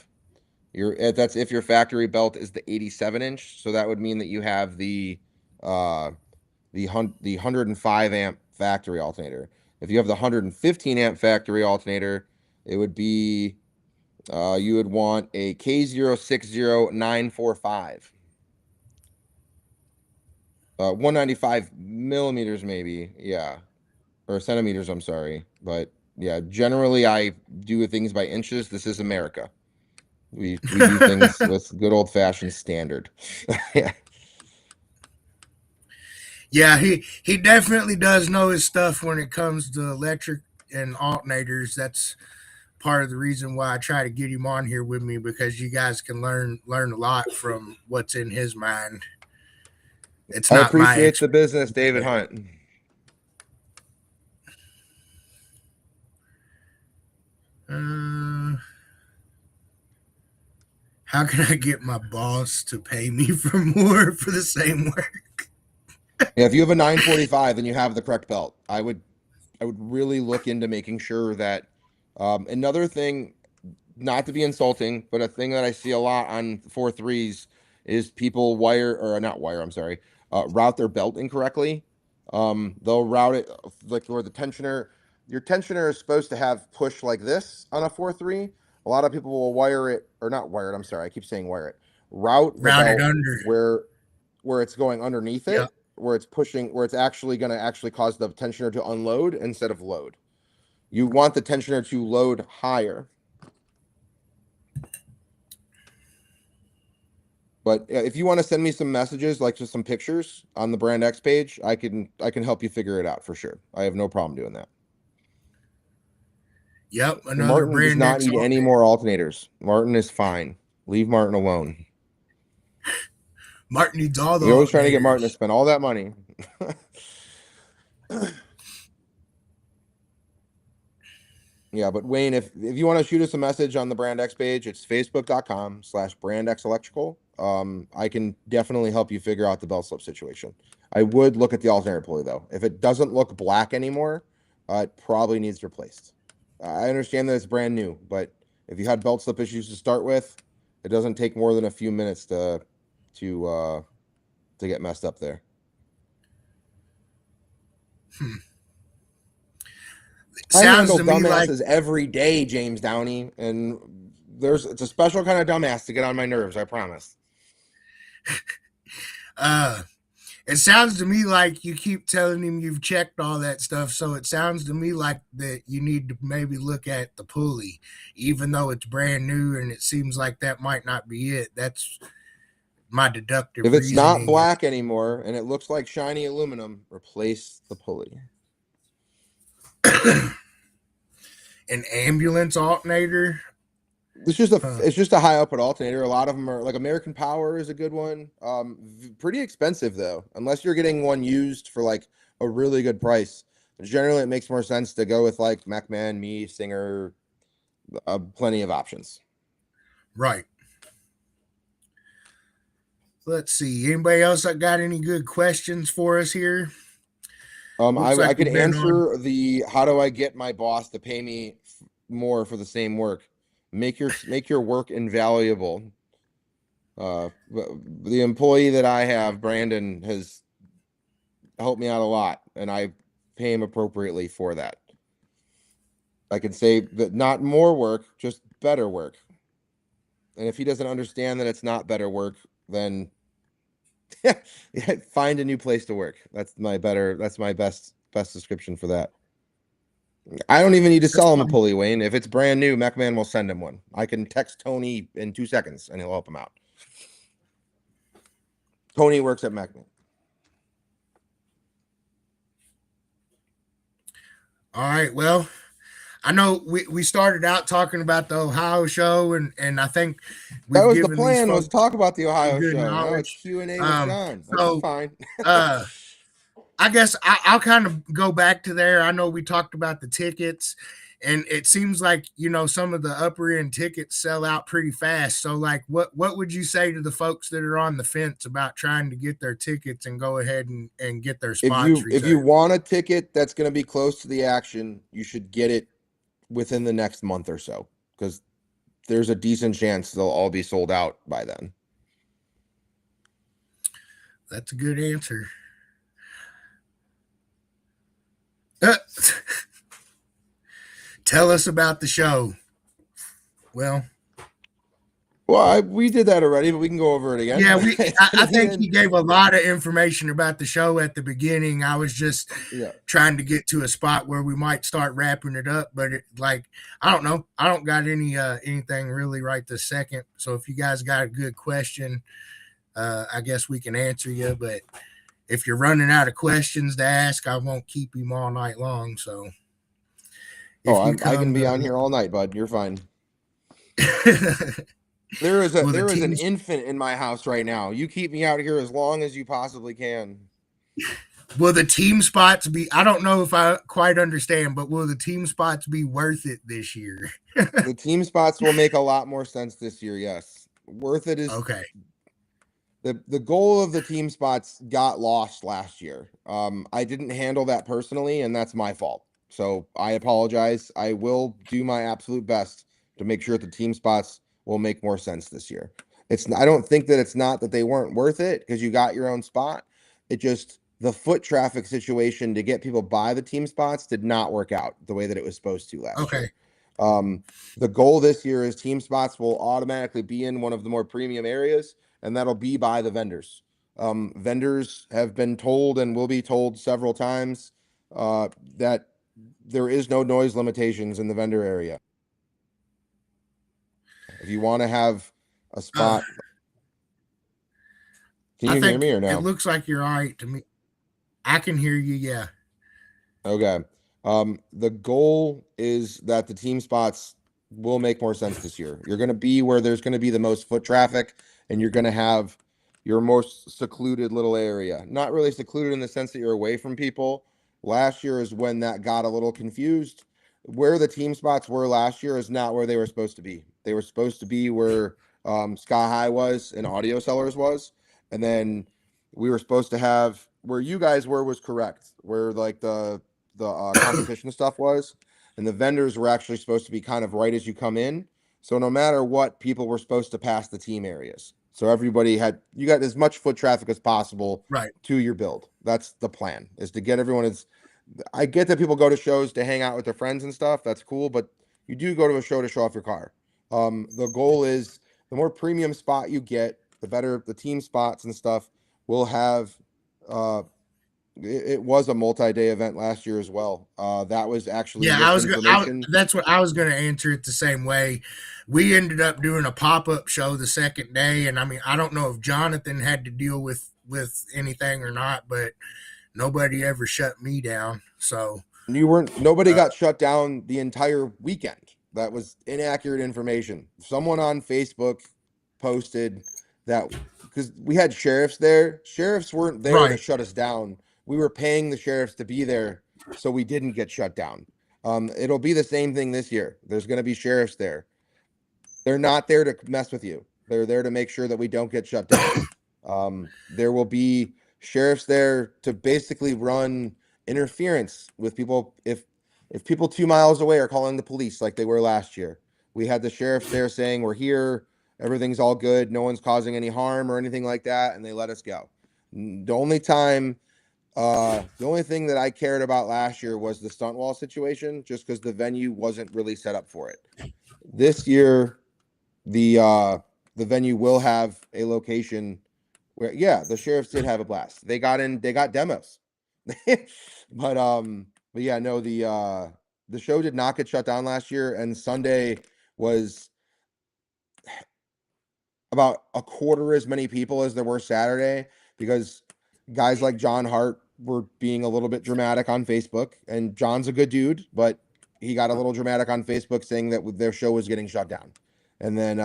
That's if your factory belt is the 87-inch. So that would mean that you have the 105 amp factory alternator. If you have the 115 amp factory alternator, it would be you would want a K060945. 195 millimeters, maybe, yeah, or centimeters. I'm sorry, but yeah, generally I do things by inches. This is America. We do things with good old fashioned standard. Yeah. Yeah, he definitely does know his stuff when it comes to electric and alternators. That's part of the reason why I try to get him on here with me, because you guys can learn a lot from what's in his mind. It's I not my appreciate the business, David Hunt. How can I get my boss to pay me for more for the same work? Yeah, if you have a 945 and you have the correct belt, I would really look into making sure that another thing, not to be insulting, but a thing that I see a lot on 4.3s is people route their belt incorrectly. They'll route it like where the tensioner, your tensioner is supposed to have push like this on a 4.3. A lot of people will wire it, or not wire it, I'm sorry, I keep saying wire it. Route the Route it belt under. where it's going underneath it, Yep. where it's pushing, where it's actually going to actually cause the tensioner to unload instead of load. You want the tensioner to load higher. But if you want to send me some messages, like just some pictures on the BrandX page, I can help you figure it out for sure. I have no problem doing that. Yep, another Martin does not BrandX need any more alternators. Martin is fine. Leave Martin alone. Martin needs all the. You're always trying to get Martin to spend all that money. Yeah, but Wayne, if you want to shoot us a message on the BrandX page, it's facebook.com/BrandXelectrical. I can definitely help you figure out the belt slip situation. I would look at the alternator pulley though. If it doesn't look black anymore, it probably needs replaced. I understand that it's brand new, but if you had belt slip issues to start with, it doesn't take more than a few minutes to get messed up there. I handle dumbasses every day, James Downey, and it's a special kind of dumbass to get on my nerves, I promise. It sounds to me like you keep telling him you've checked all that stuff, so it sounds to me like that you need to maybe look at the pulley, even though it's brand new, and it seems like that might not be it. That's my deductive reasoning. If it's not black anymore and it looks like shiny aluminum, replace the pulley. An ambulance alternator. It's just a high output alternator. A lot of them are like American Power is a good one. Pretty expensive though, unless you're getting one used for like a really good price. Generally, it makes more sense to go with like MECA, Me, Singer. Plenty of options. Right. Let's see. Anybody else that got any good questions for us here? I could answer the how do I get my boss to pay me more for the same work. Make your work invaluable. The employee that I have, Brandon, has helped me out a lot, and I pay him appropriately for that. I can say that not more work, just better work. And if he doesn't understand that it's not better work, then find a new place to work. That's my best description for that. I don't even need to sell him a pulley, Wayne. If it's brand new, MECA will send him one. I can text Tony in 2 seconds and he'll help him out. Tony works at MECA. All right. Well, I know we started out talking about the Ohio show, and I think that was the plan, was talk about the Ohio show. Now it's Q&A with Sean. That's fine. I guess I'll kind of go back to there. I know we talked about the tickets, and it seems like, you know, some of the upper end tickets sell out pretty fast. So like what would you say to the folks that are on the fence about trying to get their tickets and go ahead and get their spots If you reserved? want a ticket that's going to be close to the action, you should get it within the next month or so, because there's a decent chance they'll all be sold out by then. That's a good answer. Uh, Tell us about the show. Well, we did that already, but we can go over it again. yeah, It's I gonna be think in- he gave a lot of information about the show at the beginning. I was just yeah. trying to get to a spot where we might start wrapping it up, but I don't know. I don't got anything really right this second. So if you guys got a good question, I guess we can answer you. But if you're running out of questions to ask, I won't keep him all night long. So I can be on here all night, bud. You're fine. There is an infant in my house right now. You keep me out here as long as you possibly can. Will the team spots be? I don't know if I quite understand, but will the team spots be worth it this year? The team spots will make a lot more sense this year. Yes, worth it is Okay. The goal of the team spots got lost last year. I didn't handle that personally, and that's my fault. So I apologize. I will do my absolute best to make sure that the team spots will make more sense this year. I don't think that it's not that they weren't worth it because you got your own spot. It just the foot traffic situation to get people by the team spots did not work out the way that it was supposed to last year. The goal this year is team spots will automatically be in one of the more premium areas, and that'll be by the vendors. Vendors have been told and will be told several times that there is no noise limitations in the vendor area. If you want to have a spot, can you hear me or no? It looks like you're all right to me. I can hear you. Yeah. Okay. The goal is that the team spots will make more sense this year. You're going to be where there's going to be the most foot traffic, and you're going to have your most secluded little area. Not really secluded in the sense that you're away from people. Last year is when that got a little confused. Where the team spots were last year is not where they were supposed to be. They were supposed to be where Sky High was and Audio Sellers was. And then we were supposed to have where you guys were was correct, where like the competition stuff was. And the vendors were actually supposed to be kind of right as you come in. So no matter what, people were supposed to pass the team areas. So you got as much foot traffic as possible to your build. That's the plan, is to get everyone I get that people go to shows to hang out with their friends and stuff. That's cool, but you do go to a show to show off your car. The goal is the more premium spot you get, the better the team spots and stuff will have. It was a multi-day event last year as well. That was actually misinformation. That's what I was going to answer it the same way. We ended up doing a pop-up show the second day, and I mean, I don't know if Jonathan had to deal with anything or not, but nobody ever shut me down. So nobody got shut down the entire weekend. That was inaccurate information. Someone on Facebook posted that because we had sheriffs there. Sheriffs weren't there to shut us down. We were paying the sheriffs to be there, so we didn't get shut down. It'll be the same thing this year. There's going to be sheriffs there. They're not there to mess with you. They're there to make sure that we don't get shut down. There will be sheriffs there to basically run interference with people. If people 2 miles away are calling the police like they were last year, we had the sheriffs there saying we're here, everything's all good, no one's causing any harm or anything like that, and they let us go. The only thing that I cared about last year was the stunt wall situation, just because the venue wasn't really set up for it. This year, the venue will have a location where, the sheriffs did have a blast. They got demos, but yeah, no, the show did not get shut down last year, and Sunday was about a quarter as many people as there were Saturday, because guys like John Hart were being a little bit dramatic on Facebook, and John's a good dude, but he got a little dramatic on Facebook saying that their show was getting shut down. And then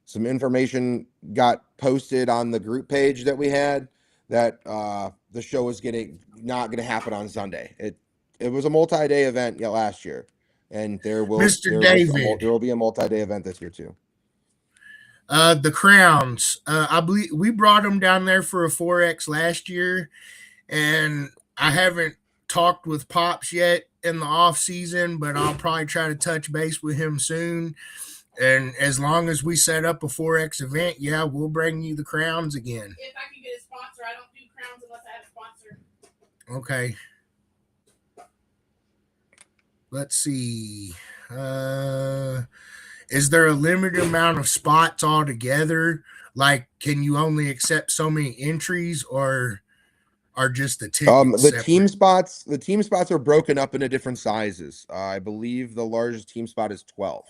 some information got posted on the group page that we had that the show was not going to happen on Sunday. It was a multi-day event last year. and there will Mr. David, there will be a multi-day event this year too. the crowns. I believe we brought them down there for a 4X last year, and I haven't talked with Pops yet in the off season, but I'll probably try to touch base with him soon. And as long as we set up a 4X event, yeah, we'll bring you the crowns again. If I can get a sponsor, I don't do crowns unless I have a sponsor. Okay. Let's see. Is there a limited amount of spots altogether? Like, can you only accept so many entries, or are just the tickets The separate? team spots are broken up into different sizes. I believe the largest team spot is 12.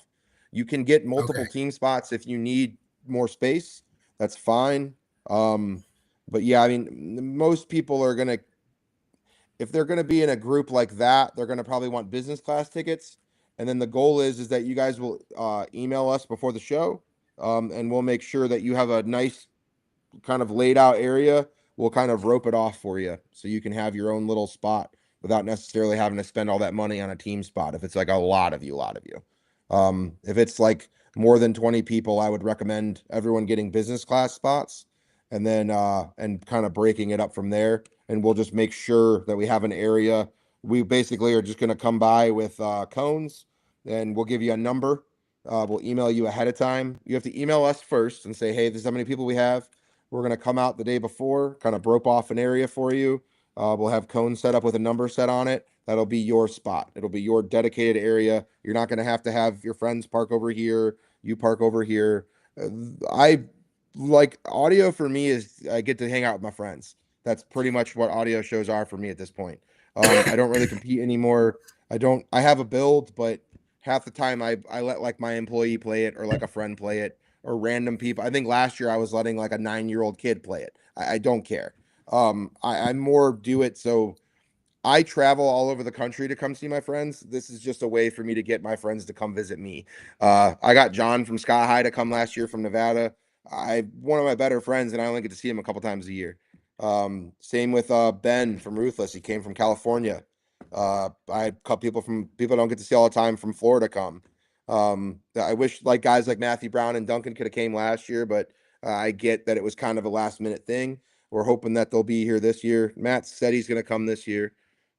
You can get multiple Okay. team spots if you need more space. That's fine. But yeah, I mean, most people are gonna, if they're gonna be in a group like that, they're gonna probably want business class tickets. And then the goal is that you guys will email us before the show, and we'll make sure that you have a nice kind of laid out area. We'll kind of rope it off for you so you can have your own little spot without necessarily having to spend all that money on a team spot. If it's like a lot of you. If it's like more than 20 people, I would recommend everyone getting business class spots and then and kind of breaking it up from there. And we'll just make sure that we have an area. We basically are just going to come by with cones, and we'll give you a number. We'll email you ahead of time. You have to email us first and say, hey, this is how many people we have. We're going to come out the day before, kind of rope off an area for you. We'll have cones set up with a number set on it. That'll be your spot. It'll be your dedicated area. You're not going to have your friends park over here. You park over here. I like audio for me is I get to hang out with my friends. That's pretty much what audio shows are for me at this point. I don't really compete anymore. I have a build, but half the time I let like my employee play it or like a friend play it or random people. I think last year I was letting like a 9-year-old kid play it. I don't care. I more do it so I travel all over the country to come see my friends. This is just a way for me to get my friends to come visit me. I got John from Sky High to come last year from Nevada. One of my better friends, and I only get to see him a couple times a year. Same with Ben from Ruthless. He came from California. I had a couple people I don't get to see all the time from Florida come. I wish like guys like Matthew Brown and Duncan could have came last year, but I get that it was kind of a last minute thing. We're hoping that they'll be here this year. Matt said he's going to come this year.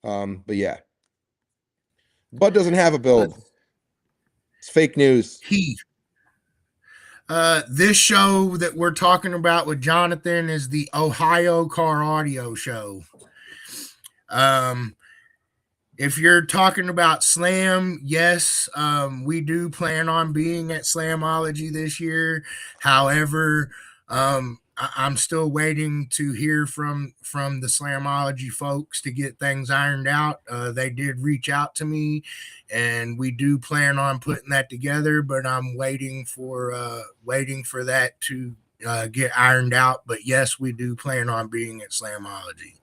But yeah, Bud doesn't have a build. It's fake news. Heath. This show that we're talking about with Jonathan is the Ohio Car Audio Show. If you're talking about Slam, yes, we do plan on being at Slamology this year. However, I'm still waiting to hear from the Slamology folks to get things ironed out. They did reach out to me, and we do plan on putting that together. But I'm waiting for that to get ironed out. But yes, we do plan on being at Slamology.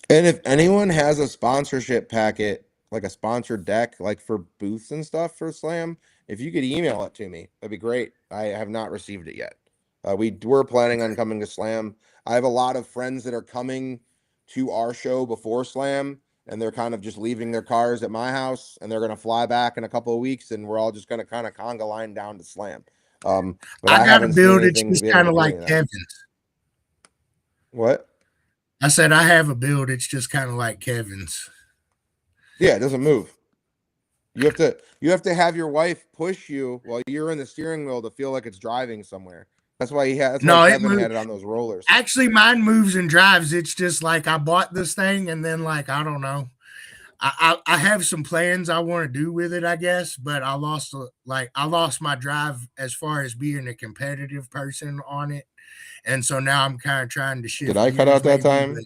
And if anyone has a sponsorship packet, like a sponsored deck, like for booths and stuff for Slam, if you could email it to me, that'd be great. I have not received it yet. We're planning on coming to Slam. I have a lot of friends that are coming to our show before Slam, and they're kind of just leaving their cars at my house, and they're going to fly back in a couple of weeks, and we're all just going to kind of conga line down to Slam. But I got a haven't seen build. It's anything to just be able kind to of do like any of that. Kevin's. What? I said I have a build. It's just kind of like Kevin's. Yeah, it doesn't move. You have to have your wife push you while you're in the steering wheel to feel like it's driving somewhere. That's why Kevin had it on those rollers. Actually, mine moves and drives. It's just like I bought this thing, and then like I don't know. I have some plans I want to do with it, I guess, but I lost my drive as far as being a competitive person on it, and so now I'm kind of trying to shift. Did I cut out that time?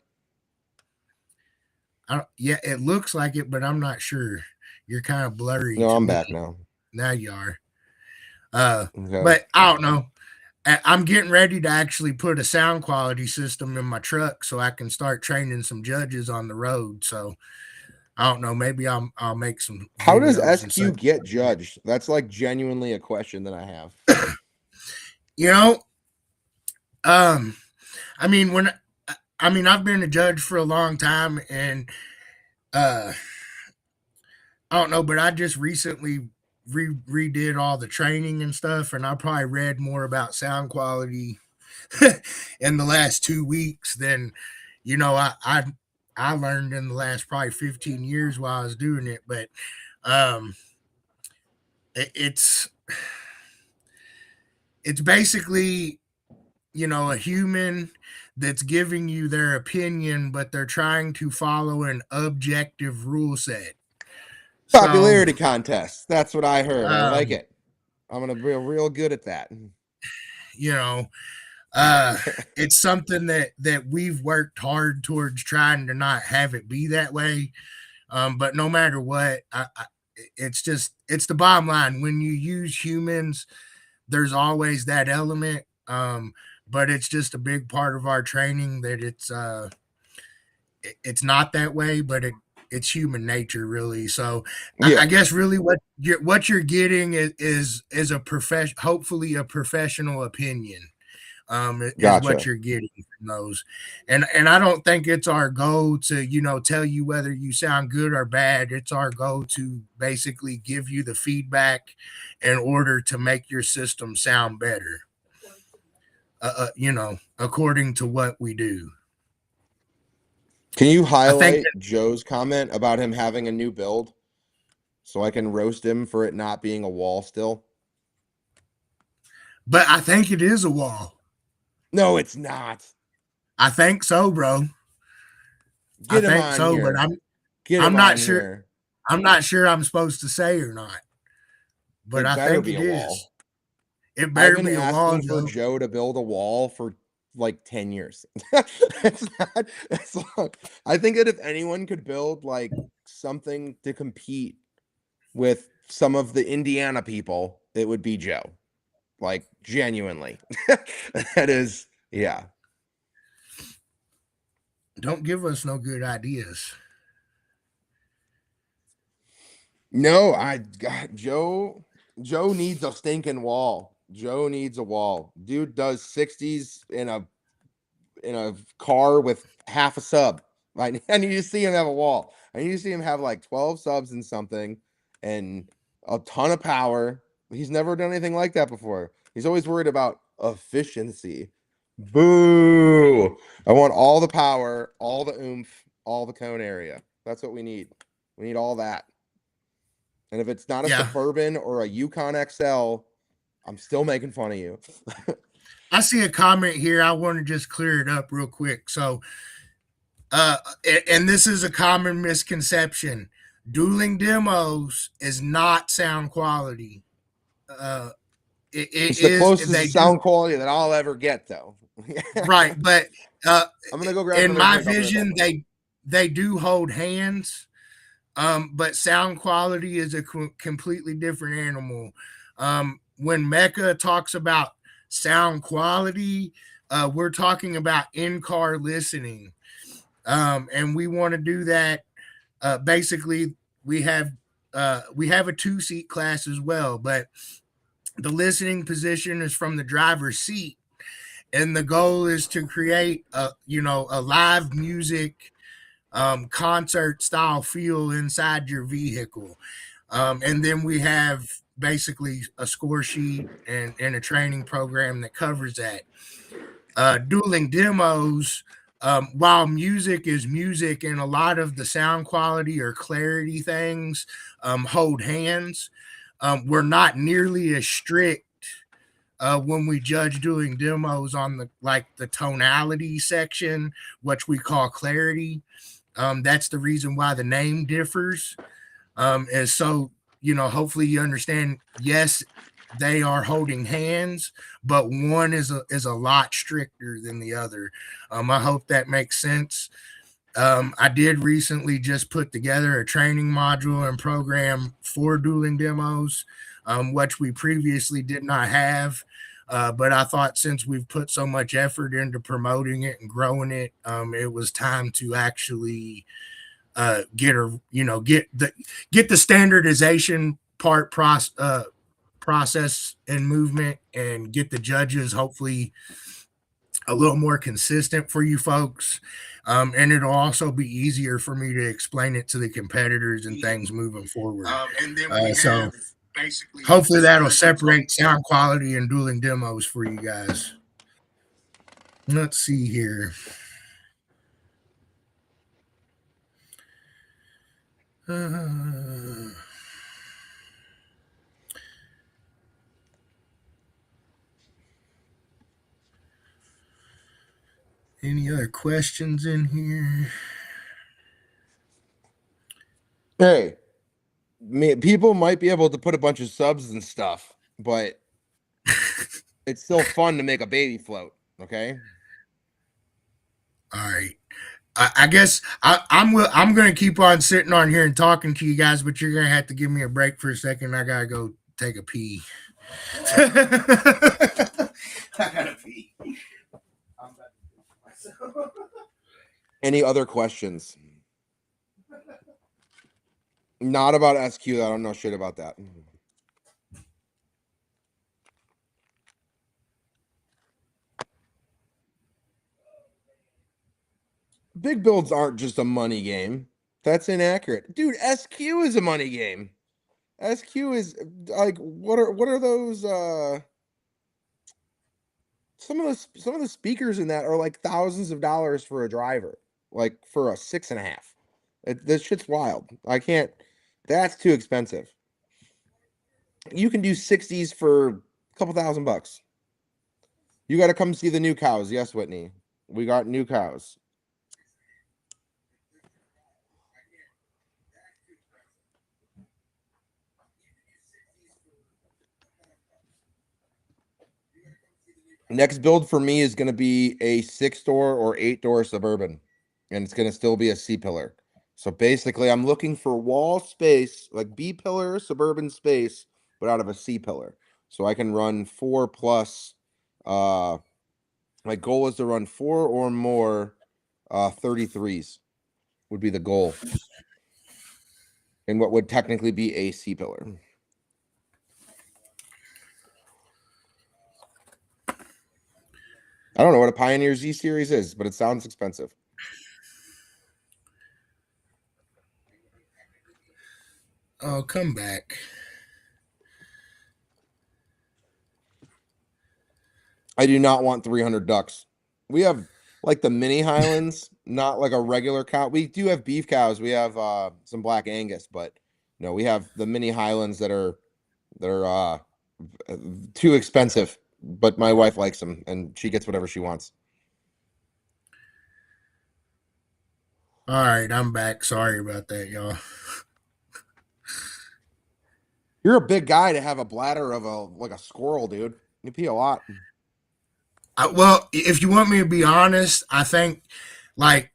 Yeah, it looks like it, but I'm not sure. You're kind of blurry. No, I'm back now. Now you are. Okay. But I don't know. I'm getting ready to actually put a sound quality system in my truck so I can start training some judges on the road. So I don't know. Maybe I'll make some. How does SQ get judged? That's like genuinely a question that I have. I mean, I've been a judge for a long time, and I don't know, but I just recently redid all the training and stuff, and I probably read more about sound quality in the last 2 weeks than I learned in the last probably 15 years while I was doing it. But um, it's basically a human that's giving you their opinion, but they're trying to follow an objective rule set. Popularity contest. That's what I heard. I like Um, it. I'm gonna be real good at that. you know, it's something that we've worked hard towards trying to not have it be that way. But no matter what, it's the bottom line. When you use humans, there's always that element. But it's just a big part of our training that it's not that way, but it's human nature, really. So Yeah. I guess really what you're getting is a hopefully a professional opinion. Is Gotcha. what you're getting from those, and I don't think it's our goal to tell you whether you sound good or bad. It's our goal to basically give you the feedback in order to make your system sound better. According to what we do. Can you highlight Joe's comment about him having a new build so I can roast him for it not being a wall still? But I think it is a wall. No, it's not. I think so, bro. Get him on here. But I'm not sure. Here. I'm not sure I'm supposed to say or not. But I think it is. It better be a wall. I've been asking for Joe to build a wall for like 10 years. It's long. I think that if anyone could build like something to compete with some of the Indiana people, it would be Joe. Like genuinely. That is, yeah. Don't give us no good ideas. No, Joe needs a stinking wall. Joe needs a wall. Dude does 60s in a car with half a sub. Right? I need to see him have a wall. I need to see him have like 12 subs and something and a ton of power. He's never done anything like that before. He's always worried about efficiency. Boo! I want all the power, all the oomph, all the cone area. That's what we need. We need all that. And if it's not a Suburban or a Yukon XL, I'm still making fun of you. I see a comment here. I want to just clear it up real quick. So, and this is a common misconception. Dueling demos is not sound quality. It's the closest sound quality that I'll ever get, though. Right, but I'm gonna go grab. In my vision, they do hold hands, but sound quality is a completely different animal. When MECA talks about sound quality, we're talking about in-car listening, and we want to do that. Basically, we have a 2-seat class as well, but the listening position is from the driver's seat, and the goal is to create a live music concert style feel inside your vehicle. And then we have basically a score sheet and a training program that covers that. Dueling demos, while music is music and a lot of the sound quality or clarity things hold hands, we're not nearly as strict when we judge dueling demos on the tonality section, which we call clarity. That's the reason why the name differs. And so, hopefully you understand, yes, they are holding hands, but one is a lot stricter than the other. I hope that makes sense. I did recently just put together a training module and program for dueling demos, which we previously did not have. But I thought since we've put so much effort into promoting it and growing it, it was time to actually get the standardization part process and movement, and get the judges hopefully a little more consistent for you folks. And it'll also be easier for me to explain it to the competitors and things moving forward. And then we So have basically hopefully that'll separate sound quality and dueling demos for you guys. Let's see here. Any other questions in here? Hey, people might be able to put a bunch of subs and stuff, but it's still fun to make a baby float. Okay. All right. I guess I'm going to keep on sitting on here and talking to you guys, but you're going to have to give me a break for a second. I got to go take a pee. I got to pee. Any other questions? Not about SQ. I don't know shit about that. Big builds aren't just a money game. That's inaccurate. Dude, SQ is a money game. SQ is like what are those some of the speakers in that are like thousands of dollars for a driver, like for a 6.5. This shit's wild. I can't. That's too expensive. You can do 60s for a couple $1,000. You got to come see the new cows. Yes, Whitney. We got new cows. Next build for me is going to be a 6-door or 8-door Suburban, and it's going to still be a C-pillar. So basically, I'm looking for wall space, like B-pillar Suburban space, but out of a C-pillar. So I can run 4+. My goal is to run 4 or more 33s would be the goal. And what would technically be a C-pillar. I don't know what a Pioneer Z series is, but it sounds expensive. Oh, come back. I do not want 300 ducks. We have like the mini Highlands, not like a regular cow. We do have beef cows. We have some Black Angus, but no, we have the mini Highlands that are too expensive. But my wife likes them, and she gets whatever she wants. All right, I'm back. Sorry about that, y'all. You're a big guy to have a bladder of a squirrel, dude. You pee a lot. Well, if you want me to be honest, I think like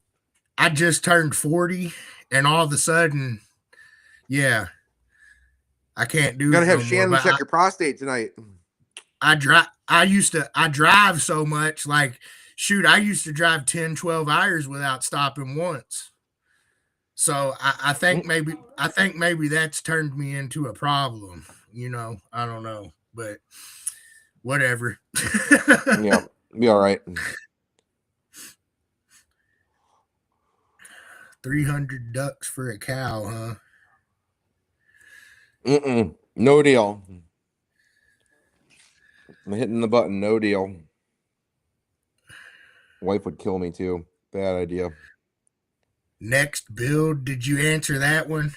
I just turned 40, and all of a sudden, yeah, I can't do Gotta it have no Shannon more. check your prostate tonight. I drive so much, like shoot, I used to drive 10, 12 hours without stopping once. So I think maybe that's turned me into a problem. I don't know, but whatever. Yeah, be all right. 300 ducks for a cow, huh? No deal. I'm hitting the button. No deal. Wife would kill me too. Bad idea. Next build, did you answer that one?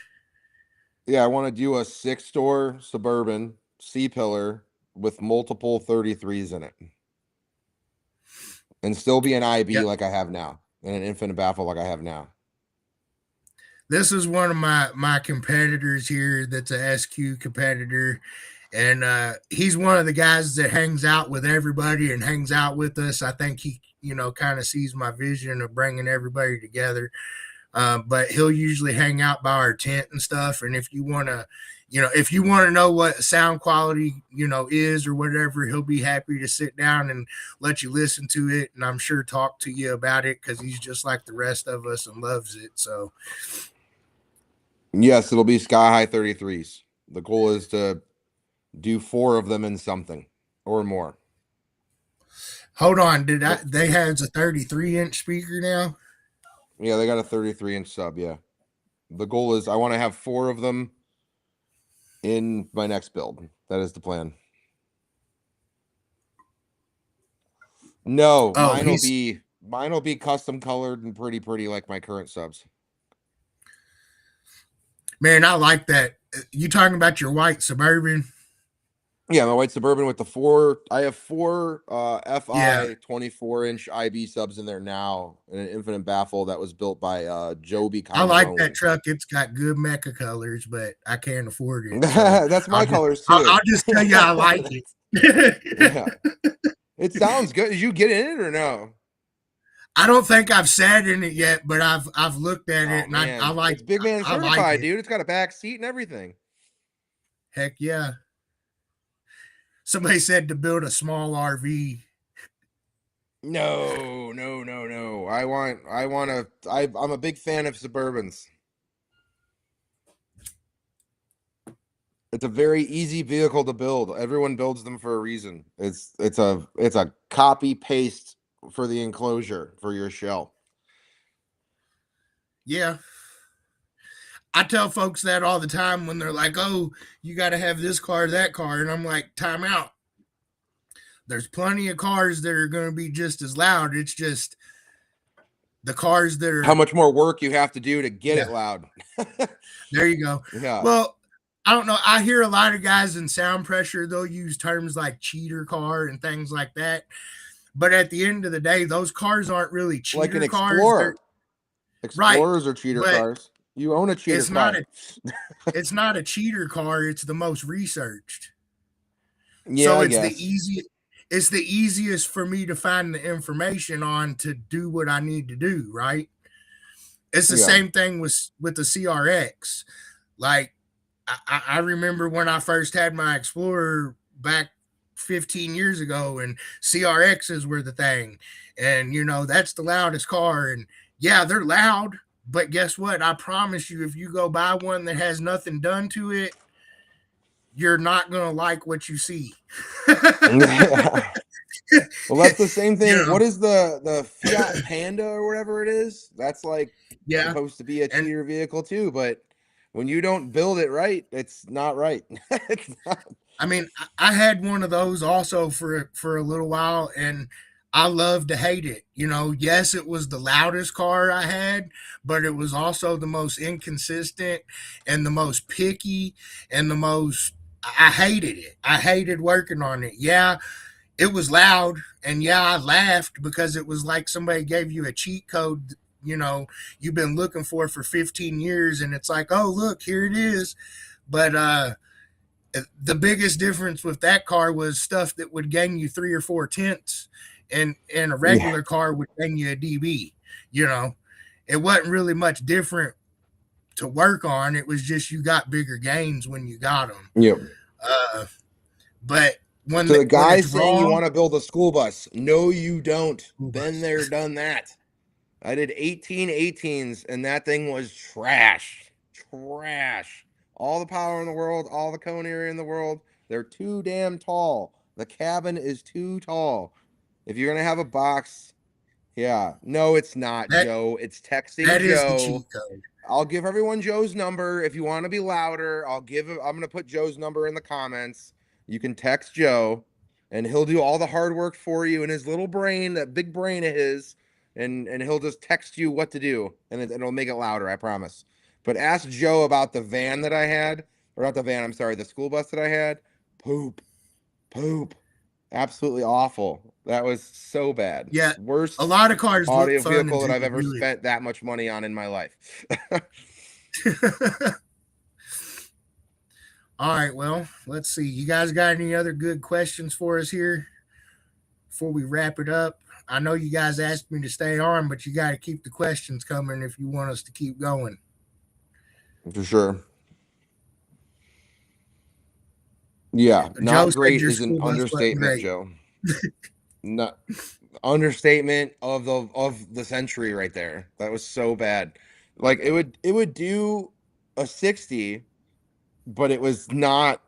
Yeah, I want to do a 6-door Suburban C-pillar with multiple 33s in it. And still be an IB like I have now. And an infinite baffle like I have now. This is one of my competitors here that's a SQ competitor. And he's one of the guys that hangs out with everybody and hangs out with us. I think he, kind of sees my vision of bringing everybody together. But he'll usually hang out by our tent and stuff. And if you want to know what sound quality, is or whatever, he'll be happy to sit down and let you listen to it. And I'm sure talk to you about it because he's just like the rest of us and loves it. So yes, it'll be sky high 33s. The goal is to do 4 of them in something or more. Hold on, they have a 33-inch speaker now? Yeah, they got a 33-inch sub. Yeah, the goal is I want to have 4 of them in my next build. That is the plan. No, Oh, mine will be custom colored and pretty like my current subs. man, I like that. You talking about your white Suburban? Yeah, my white Suburban with the 4. I have 4 Yeah, FI 24-inch IB subs in there now, and an infinite baffle that was built by Joby I like that Condrone. truck. It's got good MECA colors, but I can't afford it. So That's my colors I'll too. just tell you I like it. Yeah, it sounds good. Did you get in it or no? I don't think I've sat in it yet, but I've looked at Oh it and I man, like it's big man I like certified, it. dude. It's got a back seat and everything. Heck yeah. Somebody said to build a small RV. No. I'm a big fan of Suburbans. It's a very easy vehicle to build. Everyone builds them for a reason. It's a copy paste for the enclosure for your shell. Yeah. I tell folks that all the time when they're like, "Oh, you got to have this car, that car," and I'm like, "Time out. There's plenty of cars that are going to be just as loud. It's just the cars that How are." much more work you have to do to get Yeah, it loud. there you go. Yeah. Well, I don't know. I hear a lot of guys in sound pressure, they'll use terms like cheater car and things like that. But at the end of the day, those cars aren't really Like an cheater cars. They're Explorer. right. Explorers are cheater But cars. You own a cheater it's not car. a it's not a cheater car, it's the most researched. Yeah, So I guess. it's the easiest for me to find the information on to do what I need to do, right? It's the Yeah. same thing with the CRX. Like I remember when I first had my Explorer back 15 years ago, and CRXs were the thing. And, that's the loudest car. And yeah, they're loud. But guess what? I promise you, if you go buy one that has nothing done to it, you're not going to like what you see. Well, that's the same You thing. know, What is the Fiat Panda or whatever it is? That's like yeah. supposed to be a And cheater vehicle too, but when you don't build it right, it's not right. It's not. I mean, I had one of those also for a little while, and I loved to hate it. Yes, it was the loudest car I had, but it was also the most inconsistent and the most picky and the most. I hated it. I hated working on it. Yeah, it was loud, and yeah, I laughed because it was like somebody gave you a cheat code. You've been looking for 15 years, and it's like, oh, look, here it is. But the biggest difference with that car was stuff that would gain you 3 or 4 tenths, and a Yeah. regular car would gain you a dB. It wasn't really much different to work on. It was just you got bigger gains when you got them. Yep. But when So the when guy it's saying you wrong, want to build a school bus, no, you don't. school Been bus. there, done that. I did 1818s, and that thing was trash. Trash. All the power in the world, all the cone area in the world. They're too damn tall. The cabin is too tall. If you're gonna have a box, yeah. No, it's not, that Joe. It's texting that is the Joe. cheat code. I'll give everyone Joe's number. If you want to be louder, I'm gonna put Joe's number in the comments. You can text Joe, and he'll do all the hard work for you in his little brain, that big brain of his, and he'll just text you what to do, and it'll make it louder, I promise. But ask Joe about the van that I had, or not the van, I'm sorry, the school bus that I had. Poop. Absolutely awful. That was so bad. Yeah, Worst a lot of cars look audio fun vehicle that until I've you ever do spent that much money on in my life. it. All right, well, let's see. You guys got any other good questions for us here before we wrap it up? I know you guys asked me to stay on, but you got to keep the questions coming if you want us to keep going. For sure. Yeah, Joe not said great your is an school bus wasn't understatement, great. Joe. Not understatement of the century right there. That was so bad. Like it would do a 60, but it was not.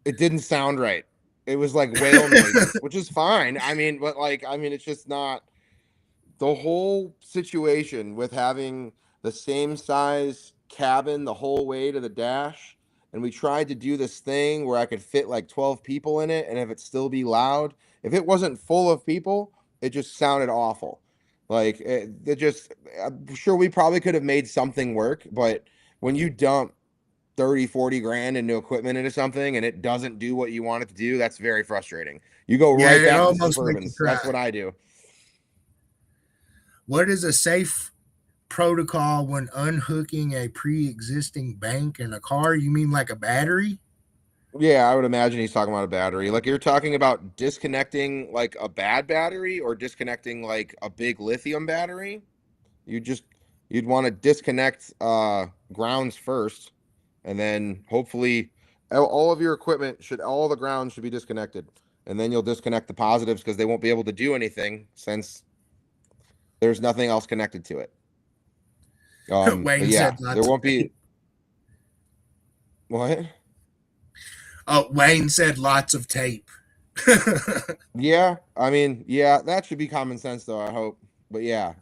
It didn't sound right. It was like whale noises, which is fine. I mean, but like, I mean, it's just not the whole situation with having the same size cabin the whole way to the dash. And we tried to do this thing where I could fit like 12 people in it and have it still be loud. If it wasn't full of people, it just sounded awful. Like it just, I'm sure we probably could have made something work, but when you dump 30, 40 grand into equipment into something and it doesn't do what you want it to do, that's very frustrating. You go Yeah, right it back to almost makes you Suburbans. cry. That's what I do. What is a safe protocol when unhooking a pre-existing bank in a car? You mean like a battery? Yeah, I would imagine he's talking about a battery. Like you're talking about disconnecting like a bad battery or disconnecting like a big lithium battery. You just you'd want to disconnect grounds first, and then hopefully all of your equipment should all the grounds should be disconnected. And then you'll disconnect the positives because they won't be able to do anything since there's nothing else connected to it. But Wayne yeah, said lots there of won't be tape. what? Oh, Wayne said lots of tape. Yeah, I mean, yeah, that should be common sense though, I hope. But yeah.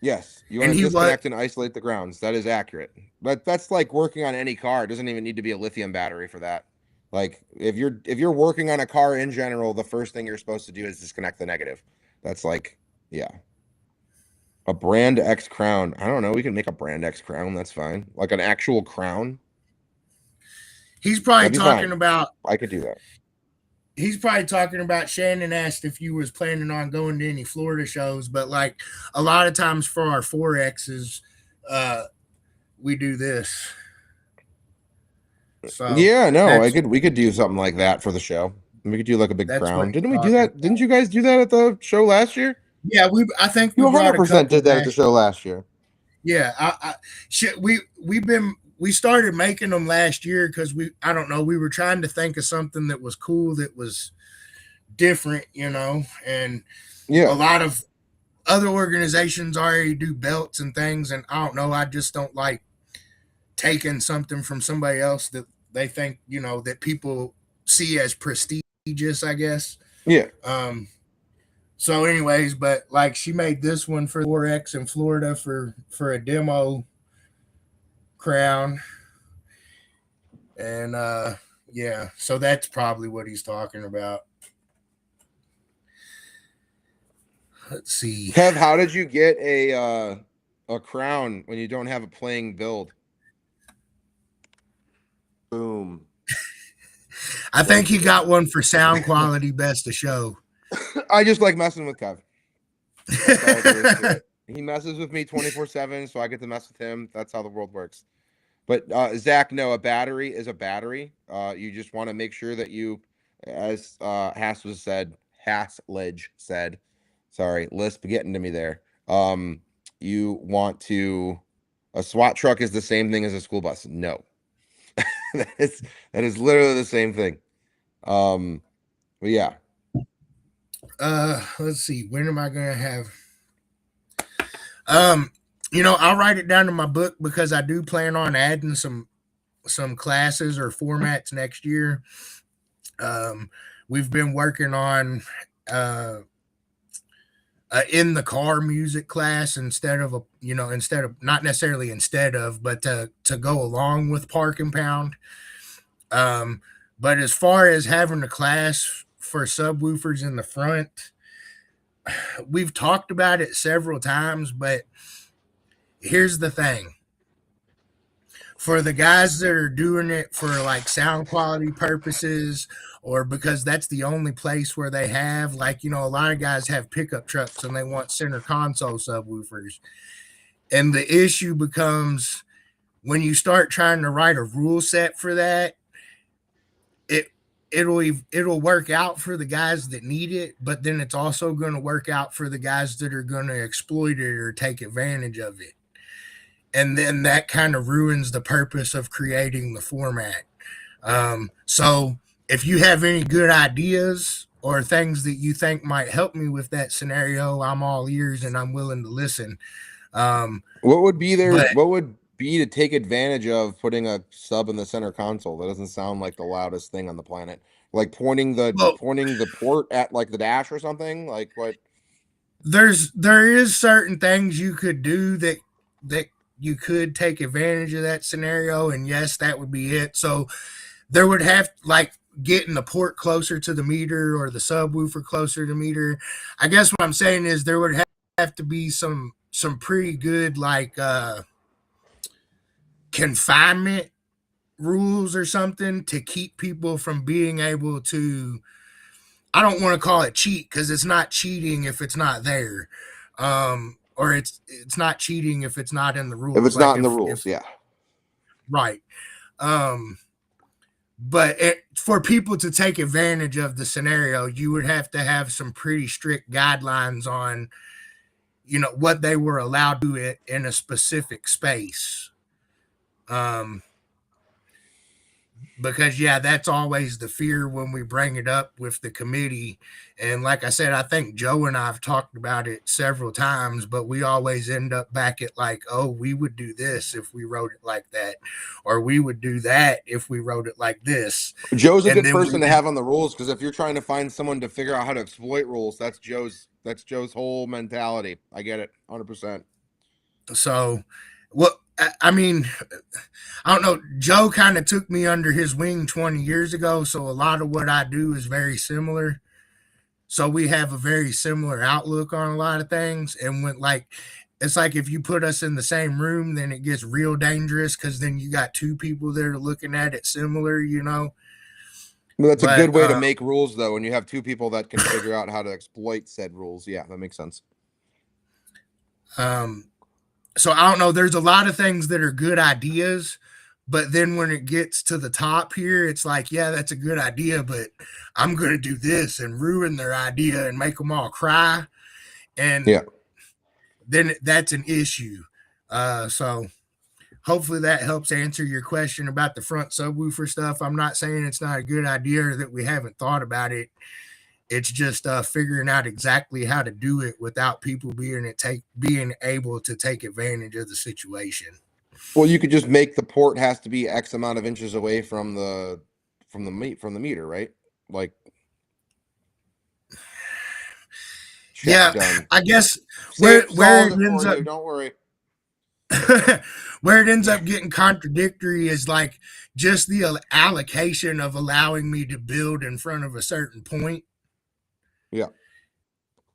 Yes, you want And to he what? disconnect and isolate the grounds. That is accurate. But that's like working on any car. It doesn't even need to be a lithium battery for that. Like if you're working on a car in general, the first thing you're supposed to do is disconnect the negative. That's like, yeah. A BrandX crown. I don't know. We can make a BrandX crown. That's fine. Like an actual crown. He's probably That'd be talking fine. about I could do that. he's probably talking about Shannon asked if you was planning on going to any Florida shows, but like a lot of times for our 4Xs, we do this. So Yeah, no, that's we could do something like that for the show. We could do like a big that's what crown. he's Didn't we do talking that? Didn't you guys do that at the show last year? Yeah, I think You we brought a 100% couple did that at the last. show last year. Yeah, we started making them last year because I don't know, we were trying to think of something that was cool, that was different, and a Yeah. lot of other organizations already do belts and things, and I don't know, I just don't like taking something from somebody else that they think, that people see as prestigious, I guess. Yeah. So anyways, but like she made this one for 4X in Florida for a demo crown. And yeah, so that's probably what he's talking about. Let's see. Kev, how did you get a crown when you don't have a playing build? Boom. I think he got one for sound quality best of show. I just like messing with Kev. That's all there is to it. He messes with me 24/7, so I get to mess with him. That's how the world works. But Zach, no, a battery is a battery. You just want to make sure that you, as Haslage said, sorry, lisp getting to me there. You want to, a SWAT truck is the same thing as a school bus. No, that is literally the same thing. But yeah. Let's see. When am I gonna have? I'll write it down in my book because I do plan on adding some classes or formats next year. We've been working on in the car music class instead of not necessarily but to go along with Park and Pound. But as far as having a class for subwoofers in the front, we've talked about it several times, but here's the thing. For the guys that are doing it for like sound quality purposes, or because that's the only place where they have, like, a lot of guys have pickup trucks and they want center console subwoofers. And the issue becomes when you start trying to write a rule set for that, it'll work out for the guys that need it, but then it's also going to work out for the guys that are going to exploit it or take advantage of it. And then that kind of ruins the purpose of creating the format. So if you have any good ideas or things that you think might help me with that scenario, I'm all ears and I'm willing to listen. What would be their B, to take advantage of putting a sub in the center console. That doesn't sound like the loudest thing on the planet. Like pointing the port at like the dash or something. Like what? There is certain things you could do that you could take advantage of that scenario, and yes, that would be it. So there would have like getting the port closer to the meter or the subwoofer closer to the meter. I guess what I'm saying is there would have to be some pretty good like confinement rules or something to keep people from being able to, I don't want to call it cheat because it's not cheating if it's not there. Or it's not cheating if it's not in the rules. If it's not in the rules, yeah. Right. But for people to take advantage of the scenario, you would have to have some pretty strict guidelines on, what they were allowed to do in a specific space. Because that's always the fear when we bring it up with the committee. And like I said, I think Joe and I have talked about it several times, but we always end up back at like, oh, we would do this if we wrote it like that, or we would do that if we wrote it like this. Joe's a good person to have on the rules, because if you're trying to find someone to figure out how to exploit rules, that's Joe's whole mentality. I get it 100%. So what, I mean, I don't know. Joe kind of took me under his wing 20 years ago. So a lot of what I do is very similar. So we have a very similar outlook on a lot of things. And when it's like if you put us in the same room, then it gets real dangerous because then you got two people that are looking at it similar, Well, that's a good way to make rules, though, when you have two people that can figure out how to exploit said rules. Yeah, that makes sense. So I don't know. There's a lot of things that are good ideas, but then when it gets to the top here, it's like, yeah, that's a good idea, but I'm going to do this and ruin their idea and make them all cry. And then that's an issue. So hopefully that helps answer your question about the front subwoofer stuff. I'm not saying it's not a good idea or that we haven't thought about it. It's just figuring out exactly how to do it without people being able to take advantage of the situation. Well, you could just make the port has to be X amount of inches away from the meter, right? Like, done. I guess where it ends up, don't worry. Where it ends up getting contradictory is like just the allocation of allowing me to build in front of a certain point. Yeah.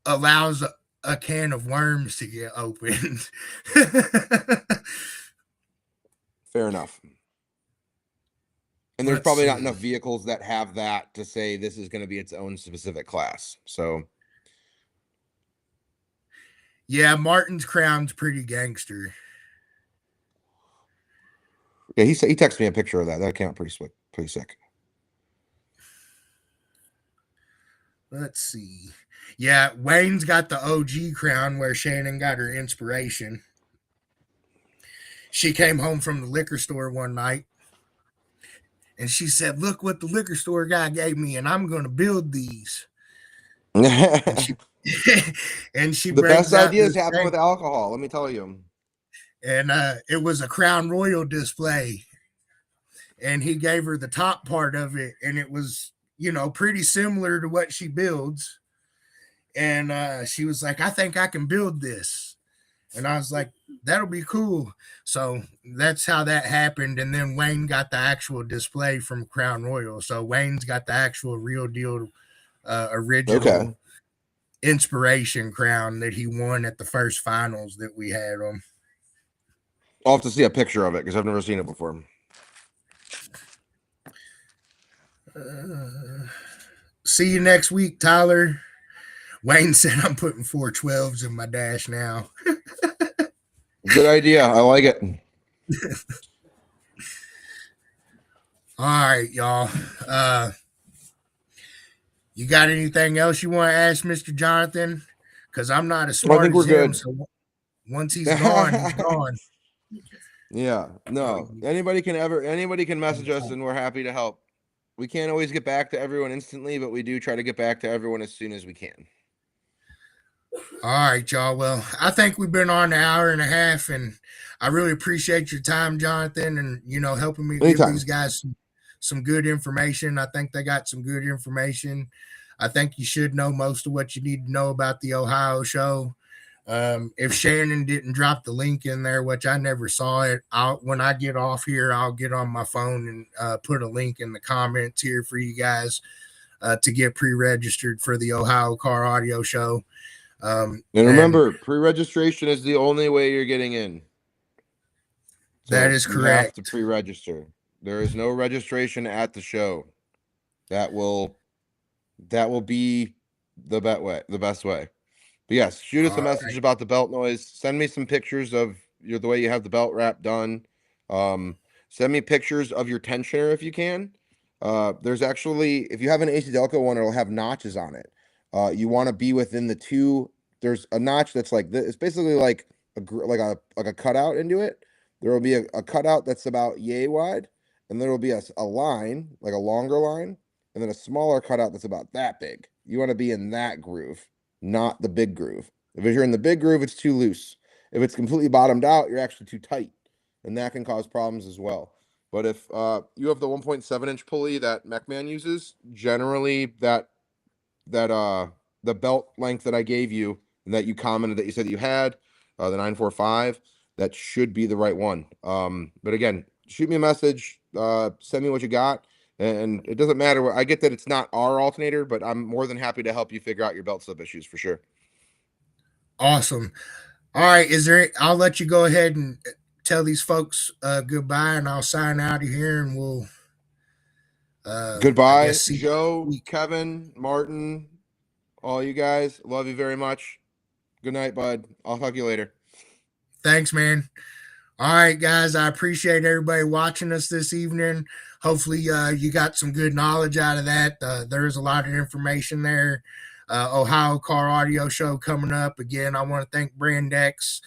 Allows a can of worms to get opened. Fair enough. And there's probably not enough vehicles that have that to say this is going to be its own specific class. So. Yeah, Martin's Crown's pretty gangster. Yeah, he texted me a picture of that. That came out pretty sick. Let's see. Yeah, Wayne's got the OG Crown where Shannon got her inspiration. She came home from the liquor store one night and she said, "Look what the liquor store guy gave me, and I'm going to build these." and she the best ideas happen with alcohol, let me tell you. And it was a Crown Royal display, and he gave her the top part of it, and it was, pretty similar to what she builds. And she was like, "I think I can build this." And I was like, "That'll be cool." So that's how that happened. And then Wayne got the actual display from Crown Royal. So Wayne's got the actual real deal, original inspiration crown that he won at the first finals that we had him. I'll have to see a picture of it because I've never seen it before. See you next week, Tyler. Wayne said I'm putting 412s in my dash now. Good idea. I like it. All right, y'all. You got anything else you want to ask Mr. Jonathan? Because I'm not as smart as him. So once he's gone, he's gone. Yeah. No. Anybody can message us, and we're happy to help. We can't always get back to everyone instantly, but we do try to get back to everyone as soon as we can. All right, y'all. Well, I think we've been on an hour and a half, and I really appreciate your time, Jonathan, and helping me give Anytime. these guys some good information. I think they got some good information. I think you should know most of what you need to know about the Ohio show. If Shannon didn't drop the link in there, which I never saw it, when I get off here, I'll get on my phone and put a link in the comments here for you guys to get pre-registered for the Ohio Car Audio Show. And remember, pre-registration is the only way you're getting in. So that is correct. You have to pre-register. There is no registration at the show. That will be the best way. But yes, shoot us a message about the belt noise. Send me some pictures of the way you have the belt wrap done. Send me pictures of your tensioner if you can. There's actually, if you have an AC Delco one, it'll have notches on it. You want to be within the two. There's a notch that's like this. It's basically like a cutout into it. There will be a cutout that's about yay wide, and there will be a line, like a longer line, and then a smaller cutout that's about that big. You want to be in that groove, not the big groove. If you're in the big groove, it's too loose. If it's completely bottomed out, you're actually too tight, and that can cause problems as well. But if you have the 1.7-inch pulley that MechMan uses, generally the belt length that I gave you and that you commented that you said that you had, the 945, that should be the right one. But again, shoot me a message, send me what you got, and it doesn't matter. I get that it's not our alternator, but I'm more than happy to help you figure out your belt slip issues for sure. Awesome. All right, I'll let you go ahead and tell these folks goodbye, and I'll sign out of here, and we'll goodbye, Joe, Kevin, Martin, all you guys. Love you very much. Good night, bud. I'll talk to you later. Thanks, man. All right, guys, I appreciate everybody watching us this evening. Hopefully you got some good knowledge out of that. There's a lot of information there. Ohio Car Audio Show coming up. Again, I want to thank BrandX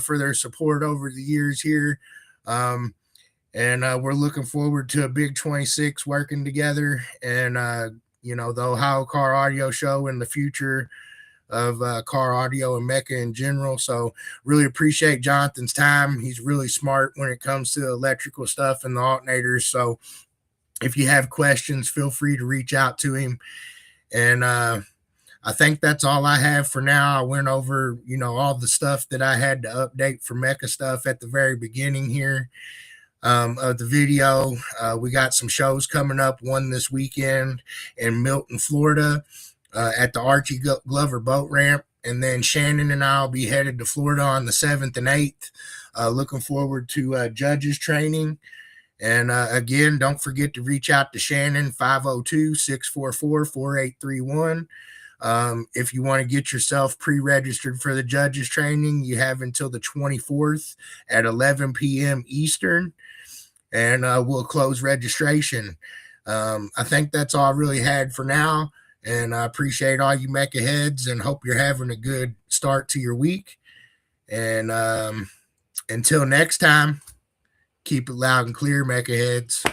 for their support over the years here. And we're looking forward to a big 26 working together, and the Ohio Car Audio Show in the future of car audio and MECA in general. So really appreciate Jonathan's time. He's really smart when it comes to electrical stuff and the alternators. So if you have questions, feel free to reach out to him. And I think that's all I have for now. I went over, all the stuff that I had to update for MECA stuff at the very beginning here of the video. We got some shows coming up, one this weekend in Milton, Florida, at the Archie Glover boat ramp. And then Shannon and I will be headed to Florida on the 7th and 8th. Looking forward to judges training. And again, don't forget to reach out to Shannon, 502-644-4831. If you want to get yourself pre-registered for the judges training, you have until the 24th at 11 p.m. Eastern, and we'll close registration. I think that's all I really had for now, and I appreciate all you MECA heads and hope you're having a good start to your week. And until next time, keep it loud and clear, MECA heads.